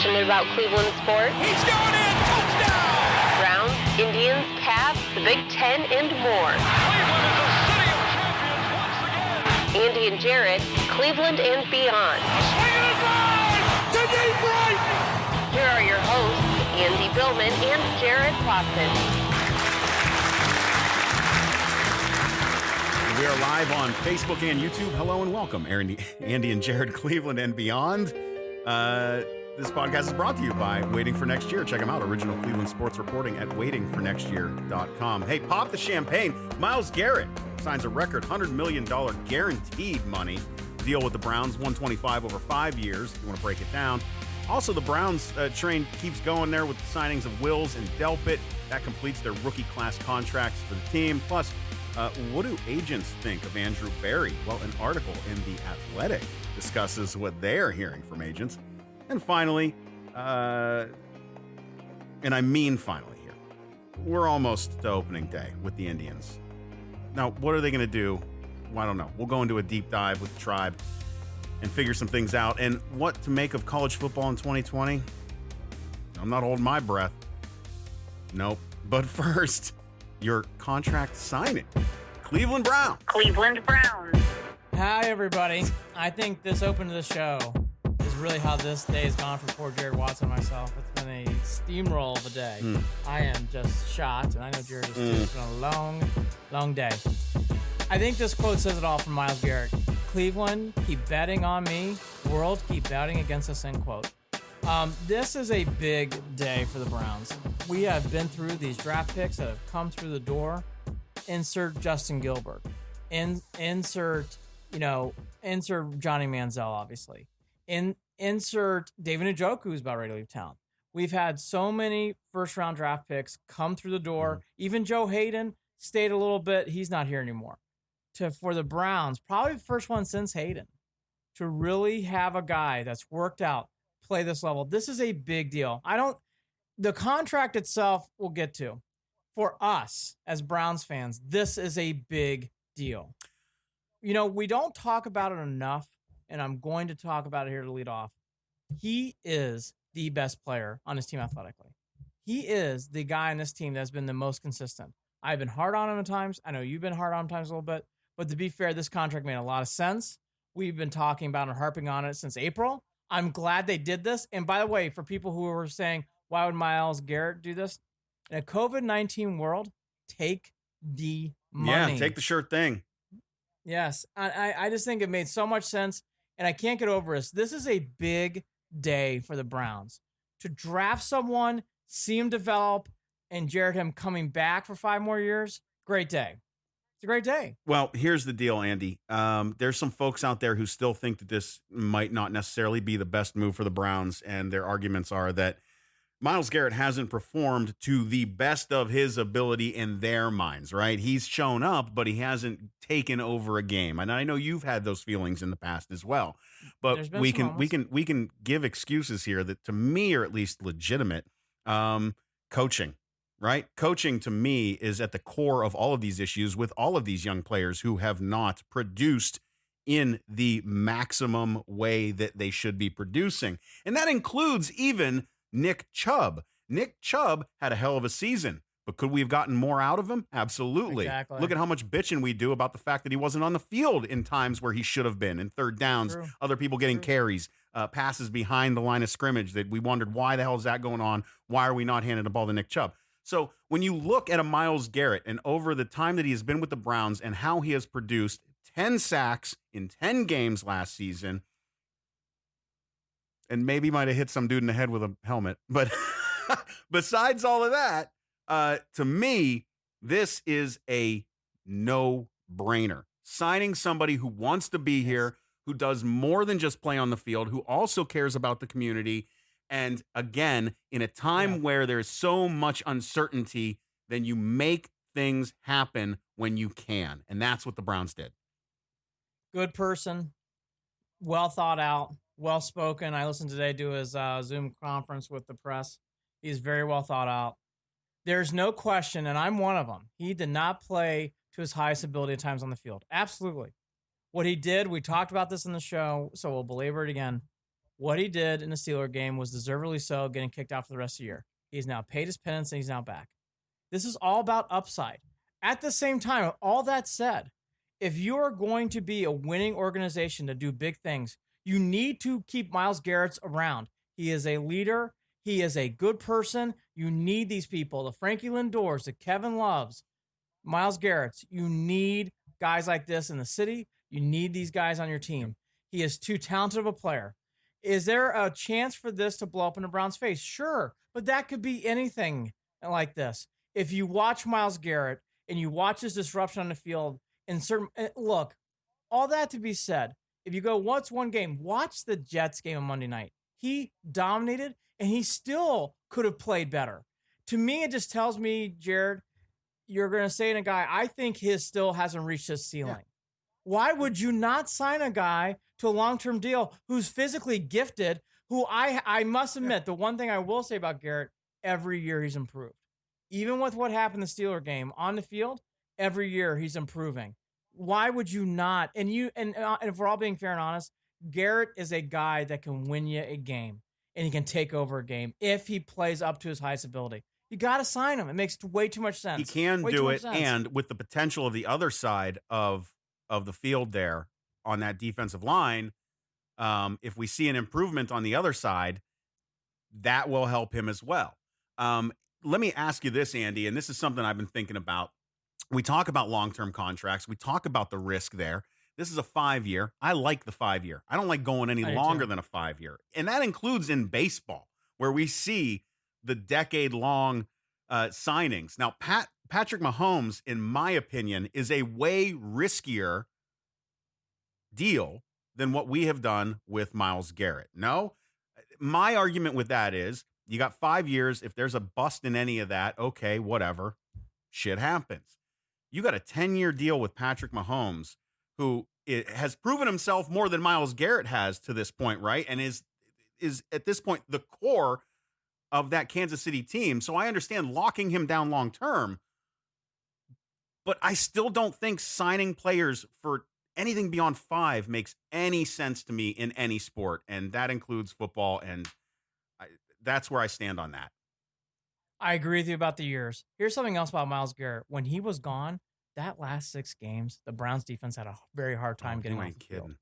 passionate about Cleveland sports. He's going in! Touchdown! Browns, Indians, Cavs, the Big Ten, and more. Cleveland is a city of champions once again! Andy and Jarid, Cleveland and beyond. Swing it line! To deep right! Here are your hosts, Andy Billman and Jarid Watson. We are live on Facebook and YouTube. Hello and welcome, Andy and Jarid, Cleveland and beyond. This podcast is brought to you by Waiting for Next Year. Check them out. Original Cleveland sports reporting at waitingfornextyear.com. Hey, pop the champagne. Myles Garrett signs a record $100 million guaranteed money deal with the Browns, $125 over 5 years. If you want to break it down. Also, the Browns train keeps going there with the signings of Wills and Delpit. That completes their rookie class contracts for the team. Plus, what do agents think of Andrew Berry? Well, an article in The Athletic discusses what they're hearing from agents. And finally, and I mean finally here, we're almost to opening day with the Indians. Now, what are they going to do? Well, I don't know. We'll go into a deep dive with the tribe and figure some things out. And what to make of college football in 2020? I'm not holding my breath. Nope. But first, your contract signing. Cleveland Browns. Cleveland Browns. Hi, everybody. I think this open to the show is really how this day has gone for poor Jarid Watson and myself. It's been a steamroll of a day. I am just shot, and I know Jarid is too. It's been a long, long day. I think this quote says it all from Myles Garrett. Cleveland, keep betting on me. World, keep betting against us, end quote. This is a big day for the Browns. We have been through these draft picks that have come through the door. Insert Justin Gilbert. Insert Johnny Manziel, obviously. Insert David Njoku, who's about ready to leave town. We've had so many first-round draft picks come through the door. Even Joe Hayden stayed a little bit. He's not here anymore. For the Browns, probably the first one since Hayden, to really have a guy that's worked out play this level. This is a big deal. The contract itself we'll get to. For us as Browns fans, this is a big deal. You know, we don't talk about it enough, and I'm going to talk about it here to lead off. He is the best player on his team athletically. He is the guy on this team that's been the most consistent. I've been hard on him at times. I know you've been hard on him at times a little bit. But to be fair, this contract made a lot of sense. We've been talking about and harping on it since April. I'm glad they did this. And by the way, for people who were saying, why would Myles Garrett do this? In a COVID-19 world, take the money. Yeah, take the sure thing. Yes. I just think it made so much sense. And I can't get over this. This is a big day for the Browns. To draft someone, see him develop, and Jared him coming back for 5 more years, great day. It's a great day. Well, here's the deal, Andy. There's some folks out there who still think that this might not necessarily be the best move for the Browns, and their arguments are that Myles Garrett hasn't performed to the best of his ability in their minds, right? He's shown up, but he hasn't taken over a game. And I know you've had those feelings in the past as well. But we can give excuses here that to me are at least legitimate. Coaching. Right? Coaching, to me, is at the core of all of these issues with all of these young players who have not produced in the maximum way that they should be producing. And that includes even Nick Chubb. Nick Chubb had a hell of a season, but could we have gotten more out of him? Absolutely. Exactly. Look at how much bitching we do about the fact that he wasn't on the field in times where he should have been, in third downs, True. other people getting carries, passes behind the line of scrimmage that we wondered, why the hell is that going on? Why are we not handing the ball to Nick Chubb? So when you look at a Myles Garrett and over the time that he has been with the Browns and how he has produced 10 sacks in 10 games last season, and maybe might have hit some dude in the head with a helmet, but besides all of that, to me, this is a no-brainer. Signing somebody who wants to be here, who does more than just play on the field, who also cares about the community. And again, in a time where there's so much uncertainty, then you make things happen when you can. And that's what the Browns did. Good person, well thought out, well spoken. I listened today to his Zoom conference with the press. He's very well thought out. There's no question, and I'm one of them. He did not play to his highest ability at times on the field. Absolutely. What he did, we talked about this in the show, so we'll belabor it again. what he did in the Steeler game was deservedly so, getting kicked out for the rest of the year. He's now paid his penance and he's now back. This is all about upside. At the same time, all that said, if you are going to be a winning organization to do big things, you need to keep Myles Garrett around. He is a leader. He is a good person. You need these people, the Frankie Lindors, the Kevin Loves, Myles Garrett. You need guys like this in the city. You need these guys on your team. He is too talented of a player. Is there a chance for this to blow up in the Browns' face? Sure, but that could be anything like this. If you watch Myles Garrett and you watch his disruption on the field, look, all that to be said, if you go, what's one game? Watch the Jets game on Monday night. He dominated, and he still could have played better. To me, it just tells me, Jared, you're going to say to a guy, I think his still hasn't reached his ceiling. Yeah. Why would you not sign a guy to a long-term deal who's physically gifted, who I must admit, the one thing I will say about Garrett, every year he's improved. Even with what happened in the Steeler game on the field, every year he's improving. Why would you not? And if we're all being fair and honest, Garrett is a guy that can win you a game, and he can take over a game if he plays up to his highest ability. You got to sign him. It makes way too much sense. He can do it, and with the potential of the other side of the field there on that defensive line, if we see an improvement on the other side, that will help him as well. Let me ask you this, Andy, and this is something I've been thinking about. We talk about long-term contracts. We talk about the risk there. This is a 5-year. I like the 5-year. I don't like going any longer than a 5-year. And that includes in baseball, where we see the decade-long signings. Now, Patrick Mahomes, in my opinion, is a way riskier deal than what we have done with Myles Garrett. No? My argument with that is, you got 5 years. If there's a bust in any of that, okay, whatever. Shit happens. You got a 10-year deal with Patrick Mahomes, who has proven himself more than Myles Garrett has to this point, right? And is at this point the core of that Kansas City team. So I understand locking him down long term, but I still don't think signing players for anything beyond 5 makes any sense to me in any sport, and that includes football, and that's where I stand on that. I agree with you about the years. Here's something else about Myles Garrett. When he was gone, that last 6 games, the Browns defense had a very hard time getting off the field.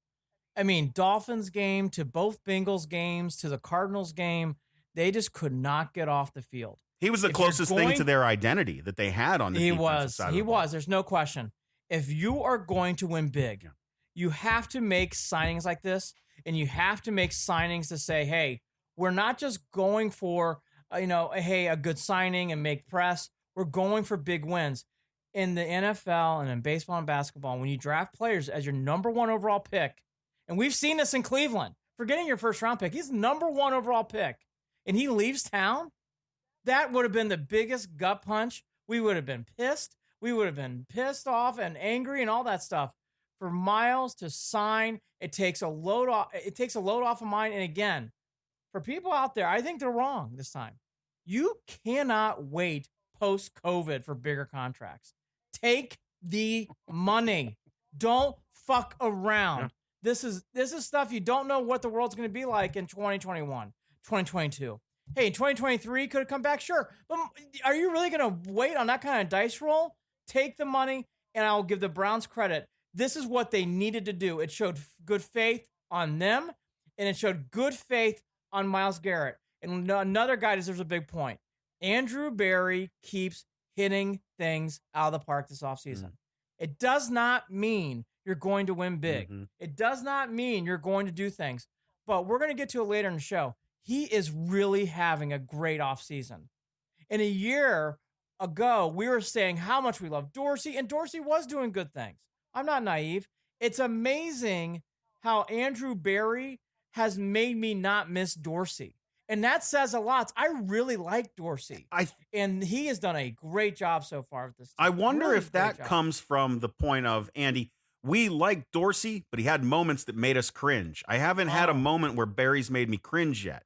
I mean, Dolphins game to both Bengals games to the Cardinals game, they just could not get off the field. He was the closest thing to their identity that they had on the defensive side. He was. There's no question. If you are going to win big, you have to make signings like this, and you have to make signings to say, hey, we're not just going for a good signing and make press. We're going for big wins. In the NFL and in baseball and basketball, when you draft players as your number 1 overall pick, and we've seen this in Cleveland, forgetting your first round pick, he's number 1 overall pick, and he leaves town, that would have been the biggest gut punch. We would have been pissed. We would have been pissed off and angry and all that stuff. For Myles to sign, it takes a load off. It takes a load off of mine. And again, for people out there, I think they're wrong this time. You cannot wait post-COVID for bigger contracts. Take the money. Don't fuck around. Yeah. This is stuff you don't know what the world's going to be like in 2021, 2022. Hey, 2023 could have come back, sure. But are you really going to wait on that kind of dice roll? Take the money, and I'll give the Browns credit. This is what they needed to do. It showed good faith on them, and it showed good faith on Myles Garrett. And another guy deserves a big point. Andrew Berry keeps hitting things out of the park this offseason. Mm-hmm. It does not mean you're going to win big. Mm-hmm. It does not mean you're going to do things. But we're going to get to it later in the show. He is really having a great offseason. In a year ago, we were saying how much we love Dorsey, and Dorsey was doing good things. I'm not naive. It's amazing how Andrew Berry has made me not miss Dorsey. And that says a lot. I really like Dorsey. And he has done a great job so far with this team. I wonder if that comes from the point of, Andy, we like Dorsey, but he had moments that made us cringe. I haven't had a moment where Berry's made me cringe yet,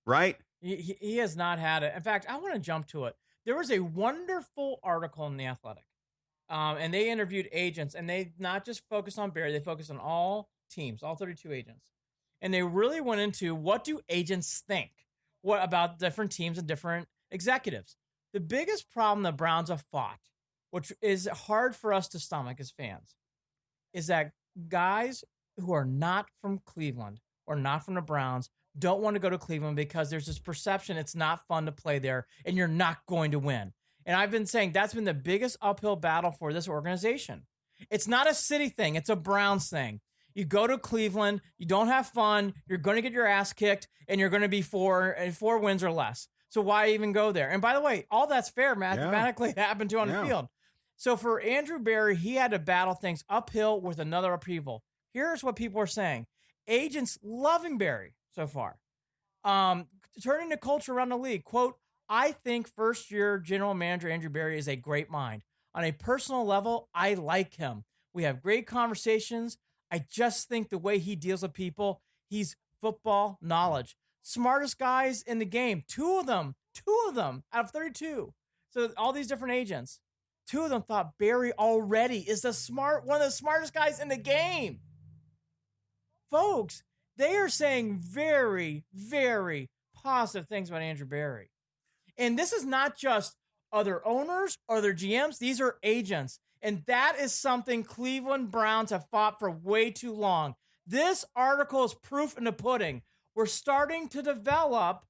right? He has not had it. In fact, I want to jump to it. There was a wonderful article in The Athletic, and they interviewed agents, and they not just focused on Berry, they focused on all teams, all 32 agents. and they really went into what do agents think? What about different teams and different executives? The biggest problem the Browns have fought, which is hard for us to stomach as fans, is that guys who are not from Cleveland or not from the Browns don't want to go to Cleveland because there's this perception it's not fun to play there and you're not going to win. And I've been saying that's been the biggest uphill battle for this organization. It's not a city thing. It's a Browns thing. You go to Cleveland, you don't have fun, you're going to get your ass kicked, and you're going to be four wins or less. So why even go there? And by the way, all that's fair mathematically. It happened to on the field. So for Andrew Berry, he had to battle things uphill with another upheaval. Here's what people are saying. Agents loving Berry so far. Turning the culture around the league. Quote, I think first-year general manager Andrew Berry is a great mind. On a personal level, I like him. We have great conversations. I just think the way he deals with people, he's football knowledge. Smartest guys in the game. Two of them out of 32. So all these different agents, two of them thought Berry already is one of the smartest guys in the game. Folks, they are saying very, very positive things about Andrew Berry. And this is not just other owners or other GMs. These are agents. And that is something Cleveland Browns have fought for way too long. This article is proof in the pudding. We're starting to develop,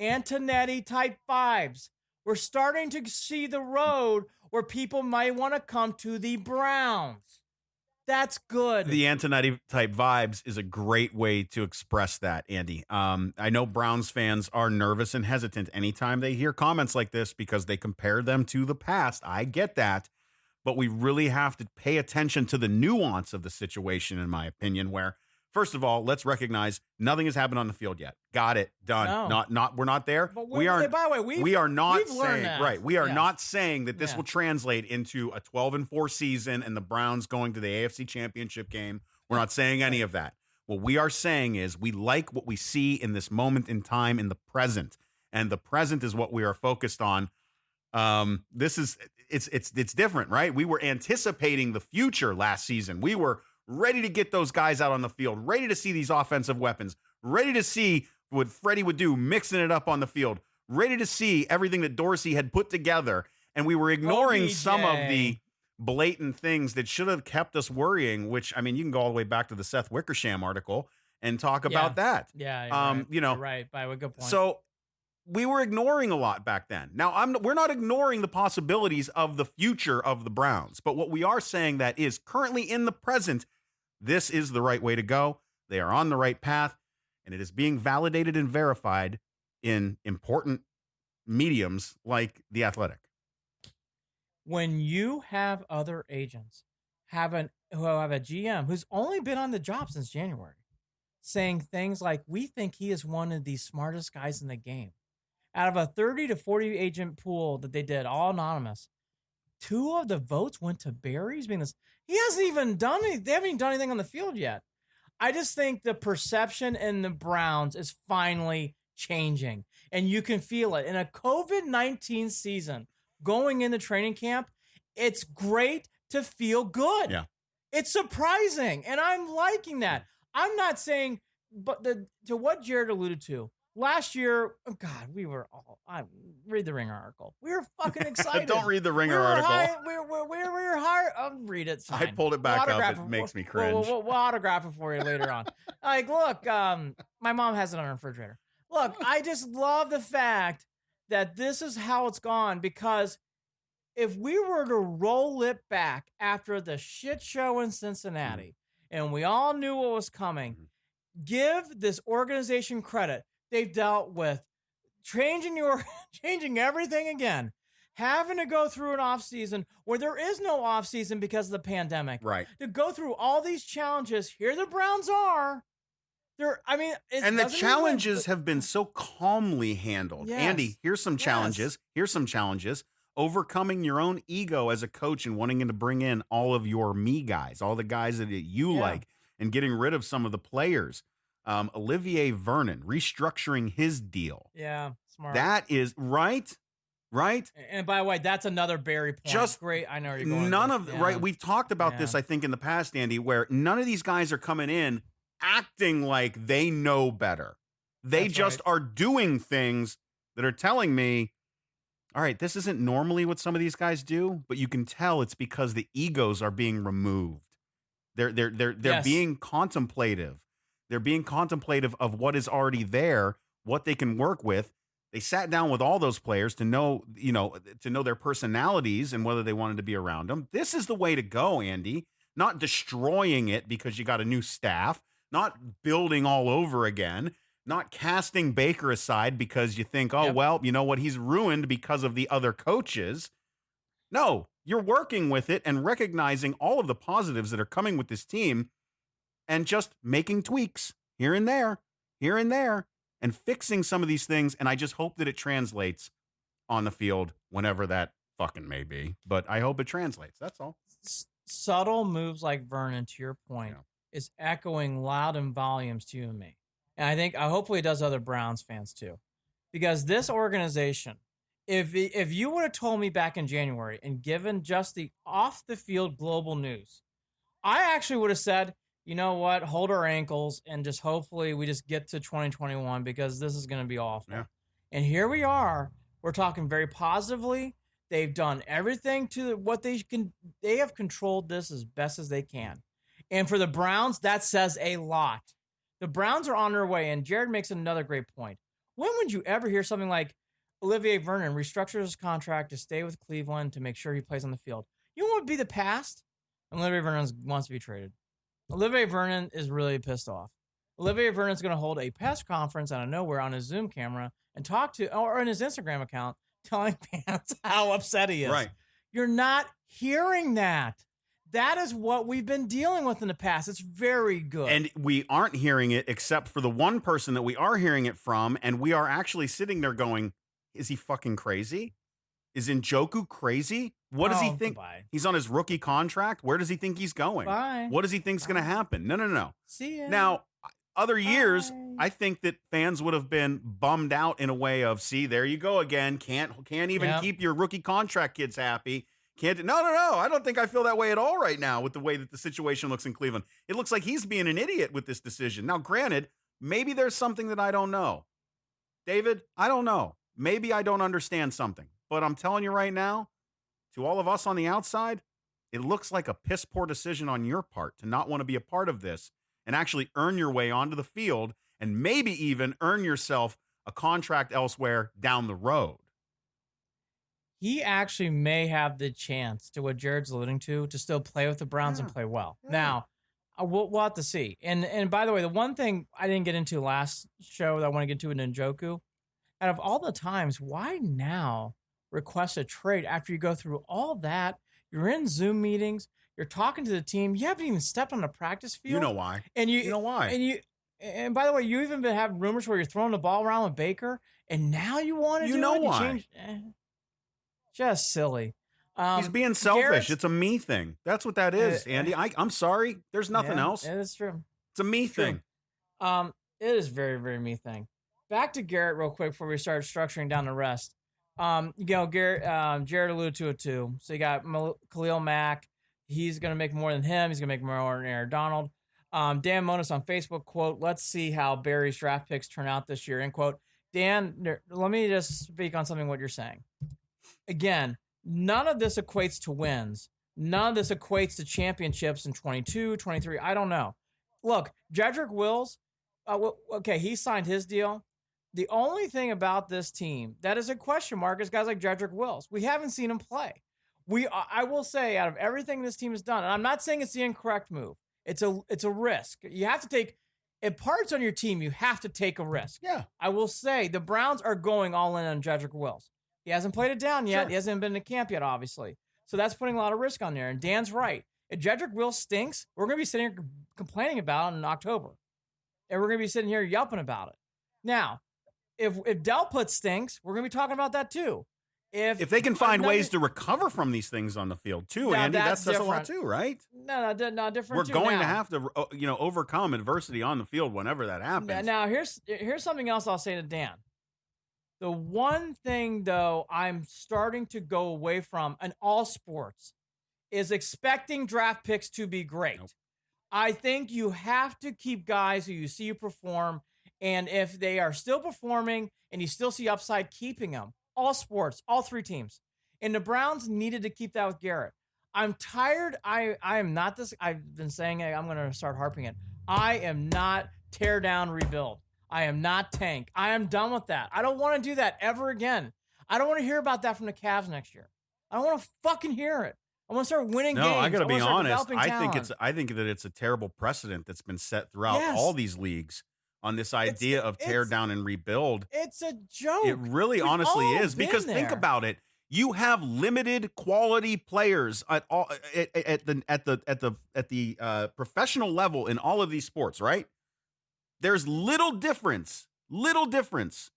Antonetti type vibes. We're starting to see the road where people might want to come to the Browns. That's good. The Antonetti type vibes is a great way to express that, Andy. I know Browns fans are nervous and hesitant anytime they hear comments like this because they compare them to the past. I get that, but we really have to pay attention to the nuance of the situation, in my opinion, where, first of all, let's recognize nothing has happened on the field yet. Got it. Done. No. We're not there. But We are not saying saying that this will translate into a 12-4 season and the Browns going to the AFC Championship game. We're not saying any of that. What we are saying is we like what we see in this moment in time in the present, and the present is what we are focused on. It's different, right? We were anticipating the future last season. We were ready to get those guys out on the field, ready to see these offensive weapons, ready to see what Freddie would do, mixing it up on the field, ready to see everything that Dorsey had put together. And we were ignoring some of the blatant things that should have kept us worrying, which, I mean, you can go all the way back to the Seth Wickersham article and talk about that. Yeah. You're right. By a good point. So we were ignoring a lot back then. Now, we're not ignoring the possibilities of the future of the Browns, but what we are saying that is currently in the present, this is the right way to go. They are on the right path, and it is being validated and verified in important mediums like The Athletic. When you have other agents who have a GM who's only been on the job since January, saying things like, we think he is one of the smartest guys in the game. Out of a 30 to 40 agent pool that they did, all anonymous, 2 of the votes went to Berry. He hasn't even done anything. They haven't even done anything on the field yet. I just think the perception in the Browns is finally changing, and you can feel it. In a COVID-19 season, going into training camp, it's great to feel good. Yeah. It's surprising, and I'm liking that. I'm not saying, but to what Jared alluded to, last year, oh God, we were all, read the Ringer article. We were fucking excited. Don't read the Ringer article. We were high. I'll read it. I pulled it back up. It makes me cringe. We'll autograph it for you later on. Like, look, my mom has it on her refrigerator. Look, I just love the fact that this is how it's gone, because if we were to roll it back after the shit show in Cincinnati, and we all knew what was coming, give this organization credit. They've dealt with changing everything again, having to go through an offseason where there is no offseason because of the pandemic. Right. To go through all these challenges, here the Browns are. And the challenges have been so calmly handled. Yes. Andy, here's some challenges. Here's some challenges. Overcoming your own ego as a coach and wanting to bring in all of your me guys, all the guys that you like, and getting rid of some of the players. Olivier Vernon restructuring his deal. Yeah, smart. That is right. And by the way, that's another Berry point. Just great. I know where you're going. Right. We've talked about this, I think, in the past, Andy, where none of these guys are coming in acting like they know better. They That's just right. are doing things that are telling me, all right, this isn't normally what some of these guys do, but you can tell it's because the egos are being removed. They're Yes. being contemplative. They're being contemplative of what is already there, what they can work with. They sat down with all those players to know, to know their personalities and whether they wanted to be around them. This is the way to go, Andy. Not destroying it because you got a new staff, not building all over again, not casting Baker aside because you think, oh, Yep. well, you know what? He's ruined because of the other coaches. No, you're working with it and recognizing all of the positives that are coming with this team and just making tweaks here and there, and fixing some of these things. And I just hope that it translates on the field whenever that fucking may be. But I hope it translates. That's all. Subtle moves like Vernon, to your point, is echoing loud in volumes to you and me. And hopefully it does other Browns fans too. Because this organization, if you would have told me back in January and given just the off the field global news, I actually would have said, you know what, hold our ankles and just hopefully we just get to 2021 because this is going to be awful. Yeah. And here we are. We're talking very positively. They've done everything to what they can. They have controlled this as best as they can. And for the Browns, that says a lot. The Browns are on their way. And Jared makes another great point. When would you ever hear something like Olivier Vernon restructures his contract to stay with Cleveland to make sure he plays on the field? You know what would be the past? Olivier Vernon wants to be traded. Olivier Vernon is really pissed off. Olivier Vernon's going to hold a press conference out of nowhere on his Zoom camera and talk to, or on his Instagram account, telling fans how upset he is. Right. You're not hearing that. That is what we've been dealing with in the past. It's very good. And we aren't hearing it except for the one person that we are hearing it from. And we are actually sitting there going, is he fucking crazy? Is Njoku crazy? What does he think? Goodbye. He's on his rookie contract. Where does he think he's going? Bye. What does he think's going to happen? No. See ya. Now, other years, Bye. I think that fans would have been bummed out in a way of, see, there you go again. Can't even keep your rookie contract kids happy. No. I don't think I feel that way at all right now with the way that the situation looks in Cleveland. It looks like he's being an idiot with this decision. Now, granted, maybe there's something that I don't know. David, I don't know. Maybe I don't understand something. But I'm telling you right now, to all of us on the outside, it looks like a piss poor decision on your part to not want to be a part of this and actually earn your way onto the field and maybe even earn yourself a contract elsewhere down the road. He actually may have the chance, to what Jared's alluding to still play with the Browns and play well. Yeah. Now, we'll have to see. And by the way, the one thing I didn't get into last show that I want to get to in Njoku, out of all the times, why now request a trade after you go through all that? You're in Zoom meetings. You're talking to the team. You haven't even stepped on the practice field. You know why. And you know why. And by the way, you even been having rumors where you're throwing the ball around with Baker, and now you want to do know it? why. Just silly. He's being selfish. Garrett's, It's a me thing. That's what that is, Andy. I'm sorry. There's nothing else. Yeah, that's true. It's a me thing. It is very, very me thing. Back to Garrett real quick before we start structuring down the rest. Garrett, Jared alluded to it too. So you got Khalil Mack. He's going to make more than him. He's going to make more than Aaron Donald. Dan Monis on Facebook, quote, let's see how Barry's draft picks turn out this year, end quote. Dan, let me just speak on something what you're saying. Again, none of this equates to wins. None of this equates to championships in 22, 23. I don't know. Look, Jedrick Wills, okay, he signed his deal. The only thing about this team that is a question mark is guys like Jedrick Wills. We haven't seen him play. I will say, out of everything this team has done, and I'm not saying it's the incorrect move. It's a risk. You have to take, if parts on your team, you have to take a risk. Yeah. I will say the Browns are going all in on Jedrick Wills. He hasn't played it down yet. Sure. He hasn't been to camp yet, obviously. So that's putting a lot of risk on there. And Dan's right. If Jedrick Wills stinks, we're going to be sitting here complaining about it in October. And we're going to be sitting here yelping about it. Now, if Delpit stinks, we're going to be talking about that too. If they can find ways to recover from these things on the field too, Andy, that says a lot too, right? No, different. We're going to have to, overcome adversity on the field whenever that happens. Now, here's something else I'll say to Dan. The one thing, though, I'm starting to go away from in all sports is expecting draft picks to be great. Nope. I think you have to keep guys who you see you perform, and if they are still performing and you still see upside, keeping them. All sports, all three teams. And the Browns needed to keep that with Garrett. I'm tired. I am not this. I've been saying it. I'm going to start harping it. I am not tear down, rebuild. I am not tank. I am done with that. I don't want to do that ever again. I don't want to hear about that from the Cavs next year. I don't want to fucking hear it. I want to start winning games. No, I got to be honest. Talent. I think that it's a terrible precedent that's been set throughout all these leagues on this idea of tear down and rebuild. It's a joke. It really honestly is, because think about it. You have limited quality players at the professional level in all of these sports, right? There's little difference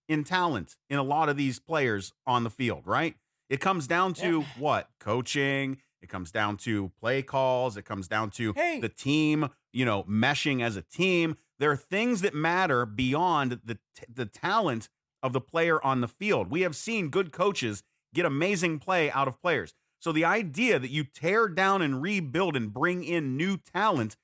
in talent in a lot of these players on the field, right? It comes down to what? Coaching. It comes down to play calls. It comes down to the team, meshing as a team. There are things that matter beyond the talent of the player on the field. We have seen good coaches get amazing play out of players. So the idea that you tear down and rebuild and bring in new talent,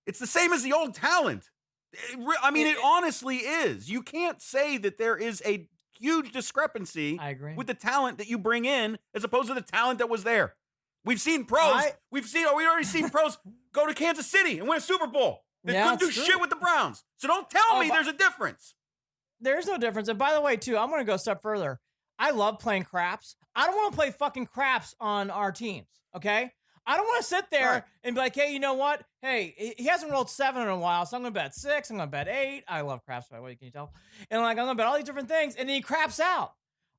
it's the same as the old talent. It honestly is. You can't say that there is a huge discrepancy with the talent that you bring in as opposed to the talent that was there. We've seen pros. We've already seen pros go to Kansas City and win a Super Bowl. They couldn't do shit with the Browns. So don't tell me there's a difference. There's no difference. And by the way, too, I'm going to go a step further. I love playing craps. I don't want to play fucking craps on our teams, okay? I don't want to sit there and be like, hey, you know what? Hey, he hasn't rolled 7 in a while, so I'm going to bet 6. I'm going to bet 8. I love craps, by the way, can you tell? And I'm going to bet all these different things, and then he craps out.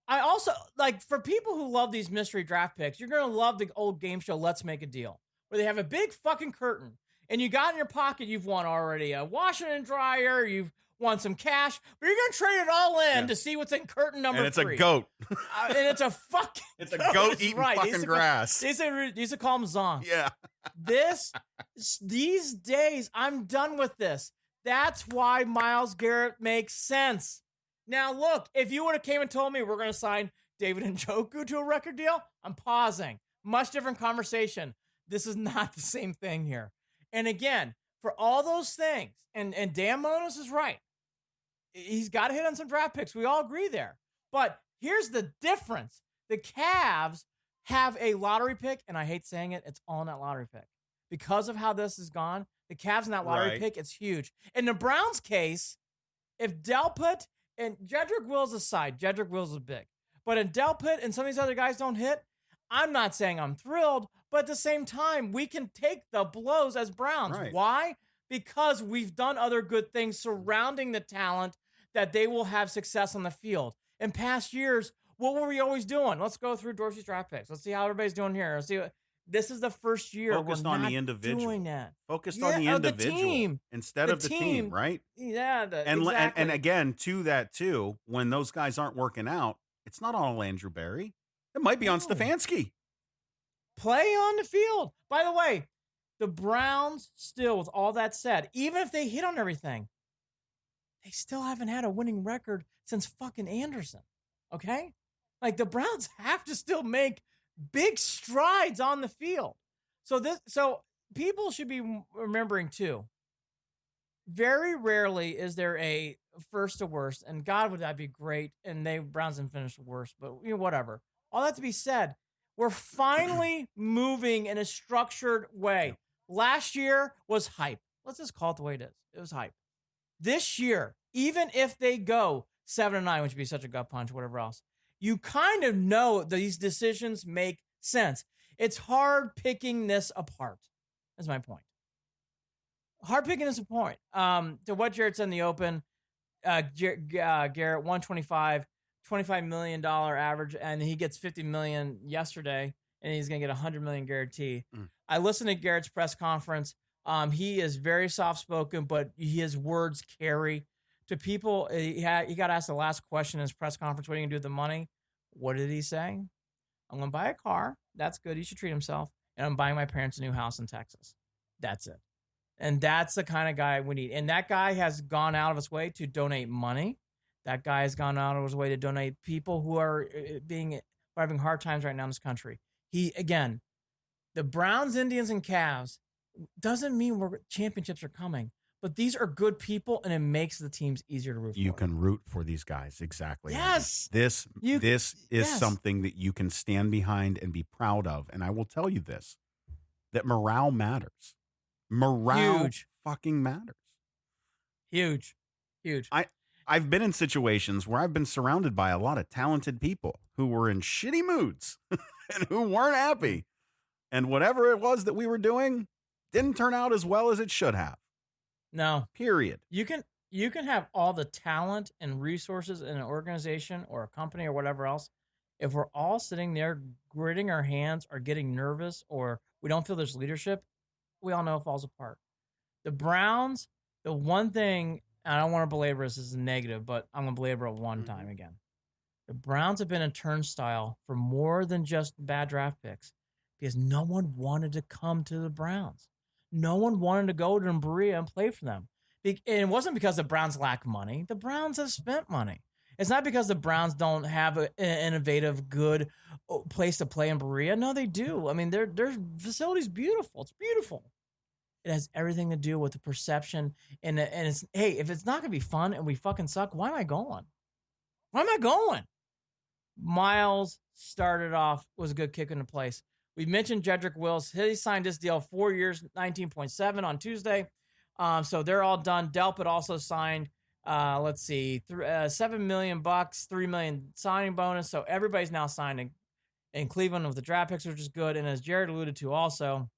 I also, for people who love these mystery draft picks, you're going to love the old game show, Let's Make a Deal, where they have a big fucking curtain, and you got in your pocket, you've won already a washer and dryer, you've won some cash, but you're going to trade it all in to see what's in curtain number 3. And it's a goat. And it's a fucking It's a goat eating fucking grass. They used to call him Zonk. Yeah. These days, I'm done with this. That's why Myles Garrett makes sense. Now, look, if you would have came and told me we're going to sign David Njoku to a record deal, I'm pausing. Much different conversation. This is not the same thing here. And again, for all those things, and Dan Monos is right. He's got to hit on some draft picks. We all agree there. But here's the difference. The Cavs have a lottery pick, and I hate saying it, it's all in that lottery pick. Because of how this has gone, the Cavs in that lottery pick, it's huge. In the Browns' case, if Delpit and Jedrick Wills aside, Jedrick Wills is big. But if Delpit and some of these other guys don't hit, I'm not saying I'm thrilled, but at the same time, we can take the blows as Browns. Right. Why? Because we've done other good things surrounding the talent that they will have success on the field. In past years, what were we always doing? Let's go through Dorsey's draft picks. Let's see how everybody's doing here. Let's see. This is the first year focused we're on not the individual. doing that. Focused on the individual team. instead of the team, right? Yeah, exactly. And again, to that too, when those guys aren't working out, it's not all Andrew Berry. It might be on Stefanski. Play on the field. By the way, the Browns still, with all that said, even if they hit on everything, they still haven't had a winning record since fucking Anderson. Okay? Like, the Browns have to still make big strides on the field. So people should be remembering too. Very rarely is there a first to worst, and God, would that be great? And Browns didn't finish worst, but whatever. All that to be said, we're finally moving in a structured way. Last year was hype. Let's just call it the way it is. It was hype. This year, even if they go 7-9, which would be such a gut punch, whatever else, you kind of know these decisions make sense. It's hard picking this apart. That's my point. Hard picking this apart. To what Jared said in the open, Garrett, 125, $25 million average, and he gets $50 million yesterday, and he's going to get $100 million guarantee. I listened to Garrett's press conference. He is very soft-spoken, but his words carry. To people, he got asked the last question in his press conference, what are you going to do with the money? What did he say? I'm going to buy a car. That's good. He should treat himself. And I'm buying my parents a new house in Texas. That's it. And that's the kind of guy we need. And that guy has gone out of his way to donate money. That guy has gone out of his way to donate people who are having hard times right now in this country. The Browns, Indians, and Cavs doesn't mean championships are coming. But these are good people, and it makes the teams easier to root for. You can root for these guys. Exactly. Yes. This is something that you can stand behind and be proud of. And I will tell you this, that morale matters. Morale fucking matters. Huge. I've been in situations where I've been surrounded by a lot of talented people who were in shitty moods and who weren't happy. And whatever it was that we were doing didn't turn out as well as it should have. No. Period. You can have all the talent and resources in an organization or a company or whatever else. If we're all sitting there gritting our hands or getting nervous or we don't feel there's leadership, we all know it falls apart. The Browns, the one thing, and I don't want to belabor this as a negative, but I'm going to belabor it one time again. The Browns have been a turnstile for more than just bad draft picks because no one wanted to come to the Browns. No one wanted to go to Berea and play for them. And it wasn't because the Browns lack money. The Browns have spent money. It's not because the Browns don't have an innovative, good place to play in Berea. No, they do. I mean, their facility's beautiful. It's beautiful. It has everything to do with the perception. And it's, hey, if it's not going to be fun and we fucking suck, why am I going? Myles started off, was a good kick into place. We mentioned Jedrick Wills. He signed this deal 4 years, 19.7 on Tuesday. So they're all done. Delpit also signed, $7 million, $3 million signing bonus. So everybody's now signed in Cleveland with the draft picks, which is good. And as Jared alluded to also,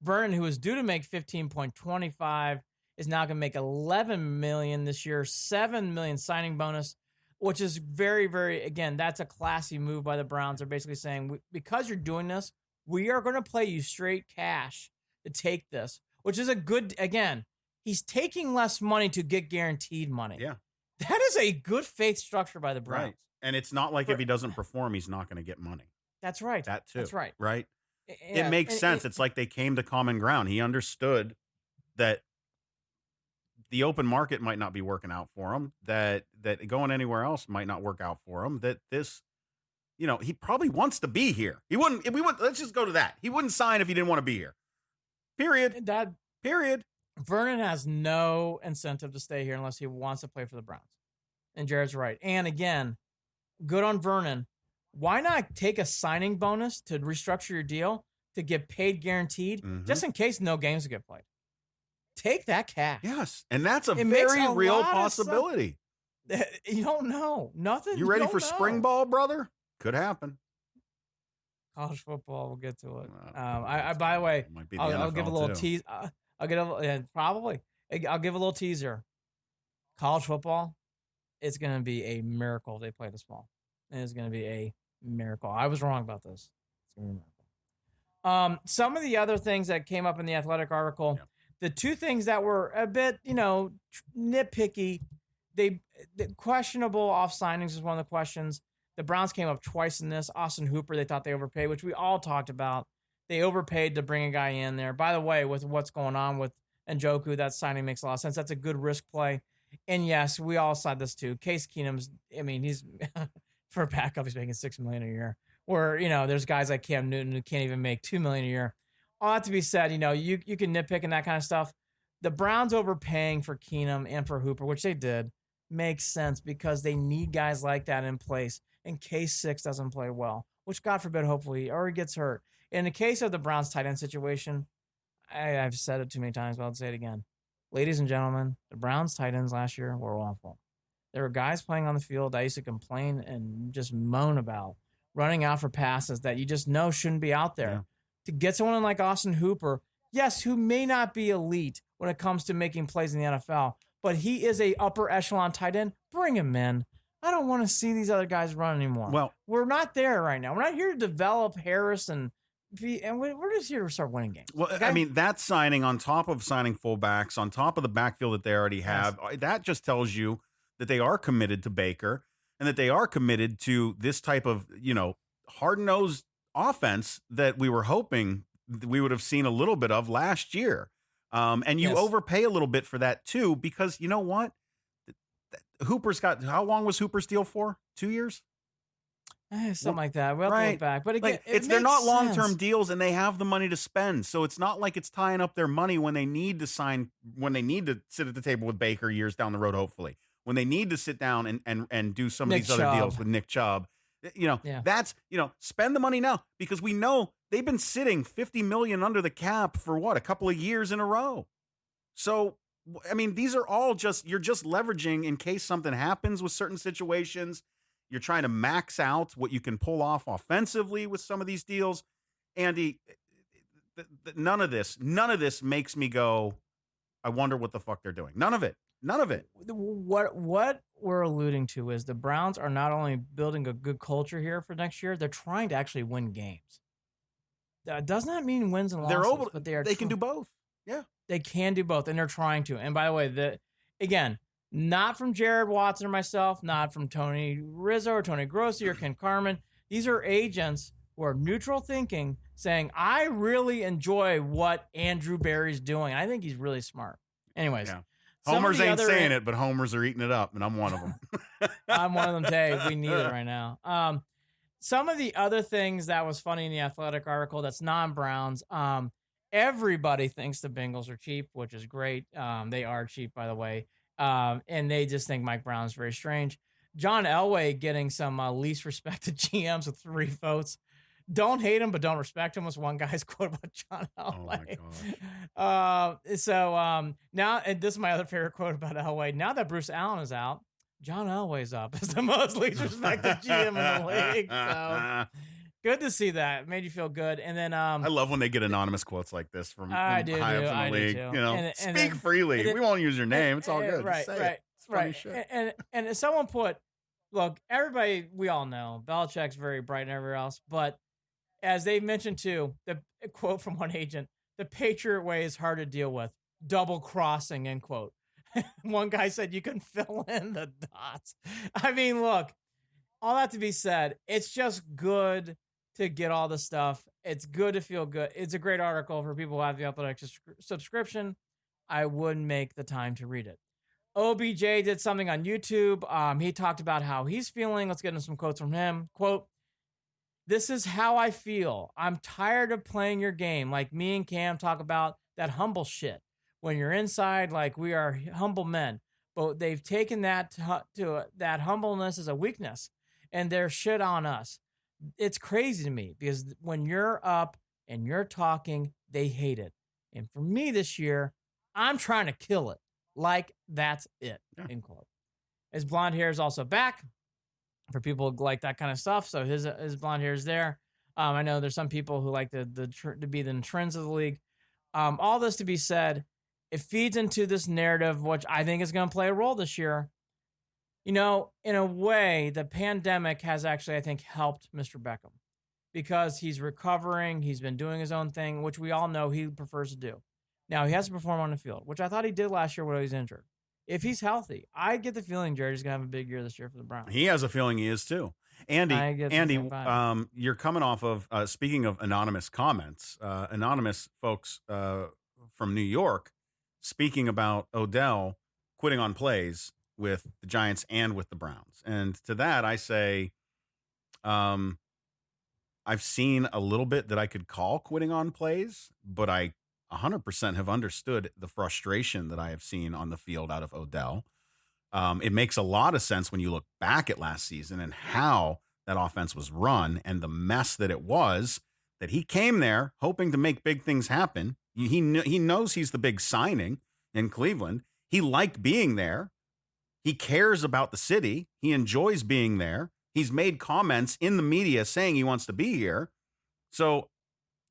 Vernon, who was due to make 15.25, is now going to make $11 million this year, $7 million signing bonus, which is very, very, again, that's a classy move by the Browns. They're basically saying, because you're doing this, we are going to play you straight cash to take this, which is a good, again, he's taking less money to get guaranteed money. Yeah. That is a good faith structure by the Browns. Right. And it's not like if he doesn't perform, he's not going to get money. That's right. That too. That's right. Right? Yeah. It makes sense. It's like they came to common ground. He understood that the open market might not be working out for him, that going anywhere else might not work out for him, that this, he probably wants to be here. Let's just go to that. He wouldn't sign if he didn't want to be here. Period. Period. Vernon has no incentive to stay here unless he wants to play for the Browns. And Jared's right. And again, good on Vernon. Why not take a signing bonus to restructure your deal to get paid guaranteed, just in case no games get played? Take that cash. Yes, and that's a very real possibility. You don't know. Nothing. You ready for spring ball, brother? Could happen. College football, we'll get to it. By the way, I'll give a little tease. Probably. I'll give a little teaser. College football, it's going to be a miracle they play this fall. And it's going to be a miracle. I was wrong about this. It's going to be a miracle. Some of the other things that came up in the Athletic article, the two things that were a bit, nitpicky, the questionable off signings is one of the questions. The Browns came up twice in this. Austin Hooper, they thought they overpaid, which we all talked about. They overpaid to bring a guy in there. By the way, with what's going on with Njoku, that signing makes a lot of sense. That's a good risk play. And yes, we all saw this too. Case Keenum's, he's for a backup, he's making $6 million a year. Where, there's guys like Cam Newton who can't even make $2 million a year. All that to be said, you can nitpick and that kind of stuff. The Browns overpaying for Keenum and for Hooper, which they did, makes sense because they need guys like that in place in case 6 doesn't play well, which God forbid, hopefully, or he gets hurt. In the case of the Browns tight end situation, I've said it too many times, but I'll say it again. Ladies and gentlemen, the Browns tight ends last year were awful. There were guys playing on the field I used to complain and just moan about, running out for passes that you just know shouldn't be out there. Yeah. To get someone like Austin Hooper, yes, who may not be elite when it comes to making plays in the NFL, but he is a upper echelon tight end. Bring him in. I don't want to see these other guys run anymore. Well, we're not there right now. We're not here to develop Harris and we're just here to start winning games. Well, okay? That signing on top of signing fullbacks, on top of the backfield that they already have, that just tells you that they are committed to Baker and that they are committed to this type of, hard-nosed offense that we were hoping we would have seen a little bit of last year. And you overpay a little bit for that too, because you know what? Hooper's got, how long was Hooper's deal for? 2 years? Something like that. We'll have to look back. But again, like, they're not long-term deals, and they have the money to spend. So it's not like it's tying up their money when they need to sit at the table with Baker years down the road, hopefully. When they need to sit down and do some of these other deals with Nick Chubb. That's, spend the money now, because we know they've been sitting $50 million under the cap for a couple of years in a row. So, I mean, these are all you're just leveraging in case something happens with certain situations. You're trying to max out what you can pull off offensively with some of these deals. Andy, none of this makes me go, I wonder what the fuck they're doing. None of it. What we're alluding to is the Browns are not only building a good culture here for next year, they're trying to actually win games. That does not mean wins and losses, but they can do both. Yeah. They can do both, and they're trying to. And by the way, again, not from Jared Watson or myself, not from Tony Rizzo or Tony Grossi or Ken Carmen. These are agents who are neutral thinking, saying, I really enjoy what Andrew Berry's doing. I think he's really smart. Anyways. Yeah. Homers ain't saying it, but homers are eating it up, and I'm one of them. I'm one of them today. We need it right now. Some of the other things that was funny in the Athletic article that's non-Browns, everybody thinks the Bengals are cheap, which is great. They are cheap, by the way. And they just think Mike Brown's very strange. John Elway getting some least respected GMs with 3 votes. Don't hate him, but don't respect him was one guy's quote about John Elway. Oh, my gosh. Now, and this is my other favorite quote about Elway. Now that Bruce Allen is out, John Elway's up as the most least respected GM in the league. So good to see that. It made you feel good. And then I love when they get anonymous quotes like this from high ups in the league. And speak then, freely. We won't use your name. It's all good. Right. It's funny shit. And if someone put, look, everybody, we all know Belichick's very bright and everywhere else, but as they mentioned too, the quote from one agent, the Patriot way is hard to deal with. Double crossing, end quote. One guy said you can fill in the dots. I mean, look, all that to be said, it's just good to get all the stuff. It's good to feel good. It's a great article for people who have the Athletic subscription. I wouldn't make the time to read it. OBJ did something on YouTube. He talked about how he's feeling. Let's get into some quotes from him. Quote, "This is how I feel. I'm tired of playing your game. Like me and Cam talk about that humble shit. When you're inside, like we are humble men. But they've taken that to that humbleness as a weakness. And they're shit on us. It's crazy to me because when you're up and you're talking, they hate it. And for me this year, I'm trying to kill it. Like that's it." Yeah. End quote. His blonde hair is also back. For people who like that kind of stuff, so his blonde hair is there. I know there's some people who like to be the trends of the league. All this to be said, it feeds into this narrative, which I think is going to play a role this year. In a way, the pandemic has actually, I think, helped Mr. Beckham because he's recovering. He's been doing his own thing, which we all know he prefers to do. Now, he has to perform on the field, which I thought he did last year when he was injured. If he's healthy, I get the feeling Jared is going to have a big year this year for the Browns. He has a feeling he is too. Andy, you're coming off of, speaking of anonymous comments, anonymous folks from New York speaking about Odell quitting on plays with the Giants and with the Browns. And to that, I say, I've seen a little bit that I could call quitting on plays, but I 100% have understood the frustration that I have seen on the field out of Odell. It makes a lot of sense when you look back at last season and how that offense was run and the mess that it was, that he came there hoping to make big things happen. He knows he's the big signing in Cleveland. He liked being there. He cares about the city. He enjoys being there. He's made comments in the media saying he wants to be here. So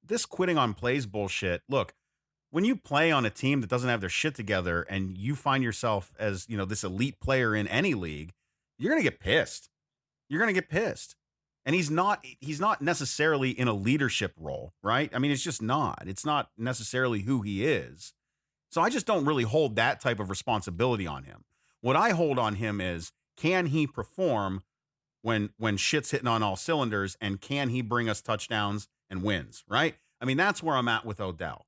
this quitting on plays bullshit, look, when you play on a team that doesn't have their shit together and you find yourself as, this elite player in any league, you're going to get pissed. You're going to get pissed. And he's not necessarily in a leadership role, right? I mean, it's just not. It's not necessarily who he is. So I just don't really hold that type of responsibility on him. What I hold on him is, can he perform when shit's hitting on all cylinders, and can he bring us touchdowns and wins, right? I mean, that's where I'm at with Odell.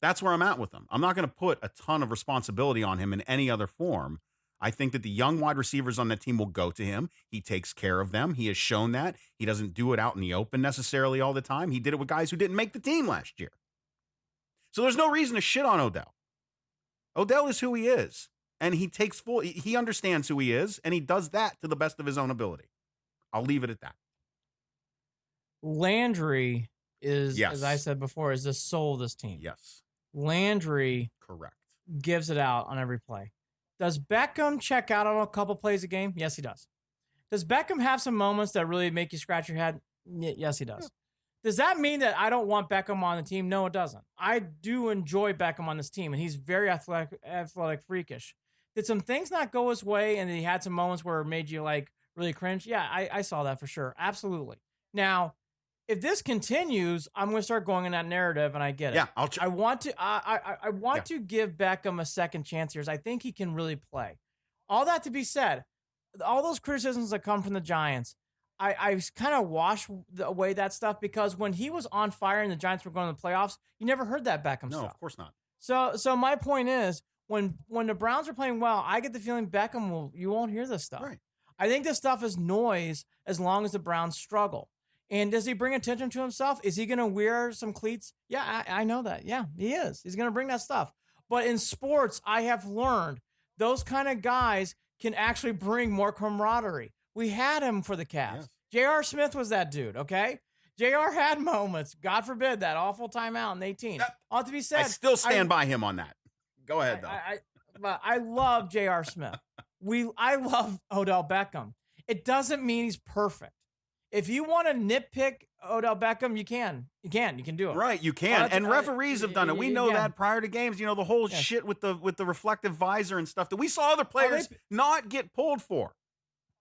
That's where I'm at with him. I'm not going to put a ton of responsibility on him in any other form. I think that the young wide receivers on that team will go to him. He takes care of them. He has shown that. He doesn't do it out in the open necessarily all the time. He did it with guys who didn't make the team last year. So there's no reason to shit on Odell. Odell is who he is. And he understands who he is, and he does that to the best of his own ability. I'll leave it at that. Landry is, Yes. as I said before, is the soul of this team. Yes. Landry Correct. gives it out on every play. Does Beckham check out on a couple plays a game? Yes, he does. Does Beckham have some moments that really make you scratch your head? Yes, he does. Yeah. Does that mean that I don't want Beckham on the team? No, it doesn't. I do enjoy Beckham on this team, and he's very athletic freakish. Did some things not go his way, and he had some moments where it made you like really cringe? Yeah, I saw that for sure. Absolutely. Now, if this continues, I'm going to start going in that narrative, and I get it. Yeah, I want to give Beckham a second chance here. I think he can really play. All that to be said, all those criticisms that come from the Giants, I kind of wash away that stuff because when he was on fire and the Giants were going to the playoffs, you never heard that Beckham stuff. No, of course not. So my point is, when the Browns are playing well, I get the feeling you won't hear this stuff. Right. I think this stuff is noise as long as the Browns struggle. And does he bring attention to himself? Is he going to wear some cleats? Yeah, I know that. Yeah, he is. He's going to bring that stuff. But in sports, I have learned those kind of guys can actually bring more camaraderie. We had him for the Cavs. Yes. J.R. Smith was that dude, okay? J.R. had moments. God forbid that awful timeout in 18. All to be said. I still stand by him on that. Go ahead, though. I love J.R. Smith. I love Odell Beckham. It doesn't mean he's perfect. If you want to nitpick Odell Beckham, you can. You can do it. Right, you can. And referees have done it. We know that prior to games, the whole shit with the reflective visor and stuff that we saw other players not get pulled for.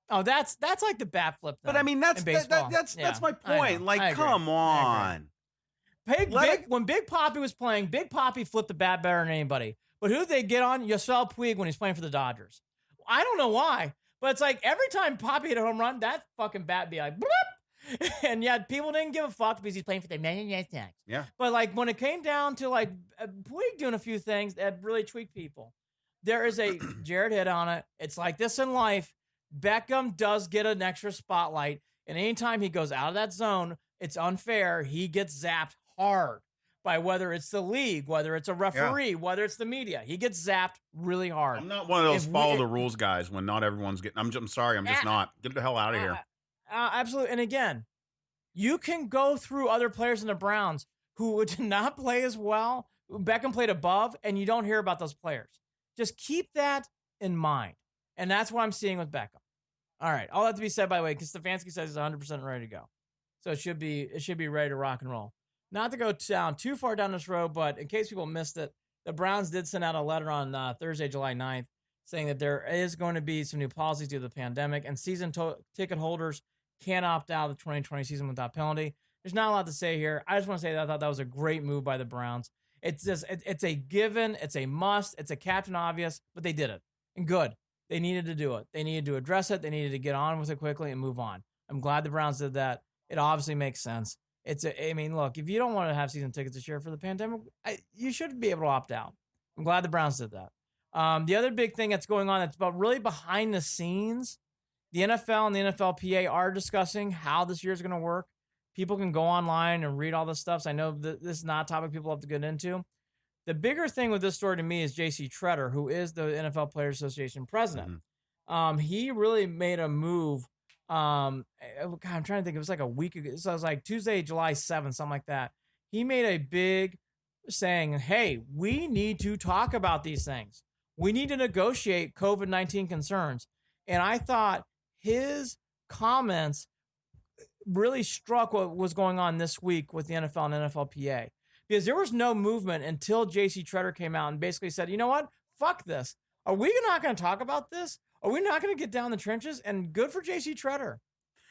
Oh, that's like the bat flip thing. But I mean, that's my point. Like, come on. When Big Papi was playing, Big Papi flipped the bat better than anybody. But who did they get on? Yasiel Puig when he's playing for the Dodgers. I don't know why. But it's like every time Papi hit a home run, that fucking bat be like, bloop! And yet people didn't give a fuck because he's playing for the Yankees. Yeah. But like when it came down to like Puig doing a few things that really tweaked people, there is a Jared hit on it. It's like this in life. Beckham does get an extra spotlight, and anytime he goes out of that zone, it's unfair. He gets zapped hard by whether it's the league, whether it's a referee, whether it's the media. He gets zapped really hard. I'm not one of those follow the rules guys when not everyone's getting. I'm sorry, I'm just not. Get the hell out of here. Absolutely. And again, you can go through other players in the Browns who did not play as well. Beckham played above, and you don't hear about those players. Just keep that in mind. And that's what I'm seeing with Beckham. All right. All that to be said, by the way, because Stefanski says he's 100% ready to go. So it should be ready to rock and roll. Not to go down too far down this road, but in case people missed it, the Browns did send out a letter on Thursday, July 9th, saying that there is going to be some new policies due to the pandemic, and season ticket holders can opt out of the 2020 season without penalty. There's not a lot to say here. I just want to say that I thought that was a great move by the Browns. It's a given. It's a must. It's a captain obvious, but they did it. And good. They needed to do it. They needed to address it. They needed to get on with it quickly and move on. I'm glad the Browns did that. It obviously makes sense. Look, if you don't want to have season tickets this year for the pandemic, you should be able to opt out. I'm glad the Browns did that. The other big thing that's going on that's about really behind the scenes, the NFL and the NFLPA are discussing how this year is going to work. People can go online and read all this stuff. So I know that this is not a topic people have to get into. The bigger thing with this story to me is J.C. Tretter, who is the NFL Players Association president. Mm-hmm. He really made a move. I'm trying to think. It was like a week ago. So it was like Tuesday, July 7th, something like that. He made a big saying, hey, we need to talk about these things. We need to negotiate COVID-19 concerns. And I thought his comments really struck what was going on this week with the NFL and NFLPA. Because there was no movement until J.C. Tretter came out and basically said, you know what? Fuck this. Are we not going to talk about this? Are we not going to get down the trenches? And good for J.C. Tretter.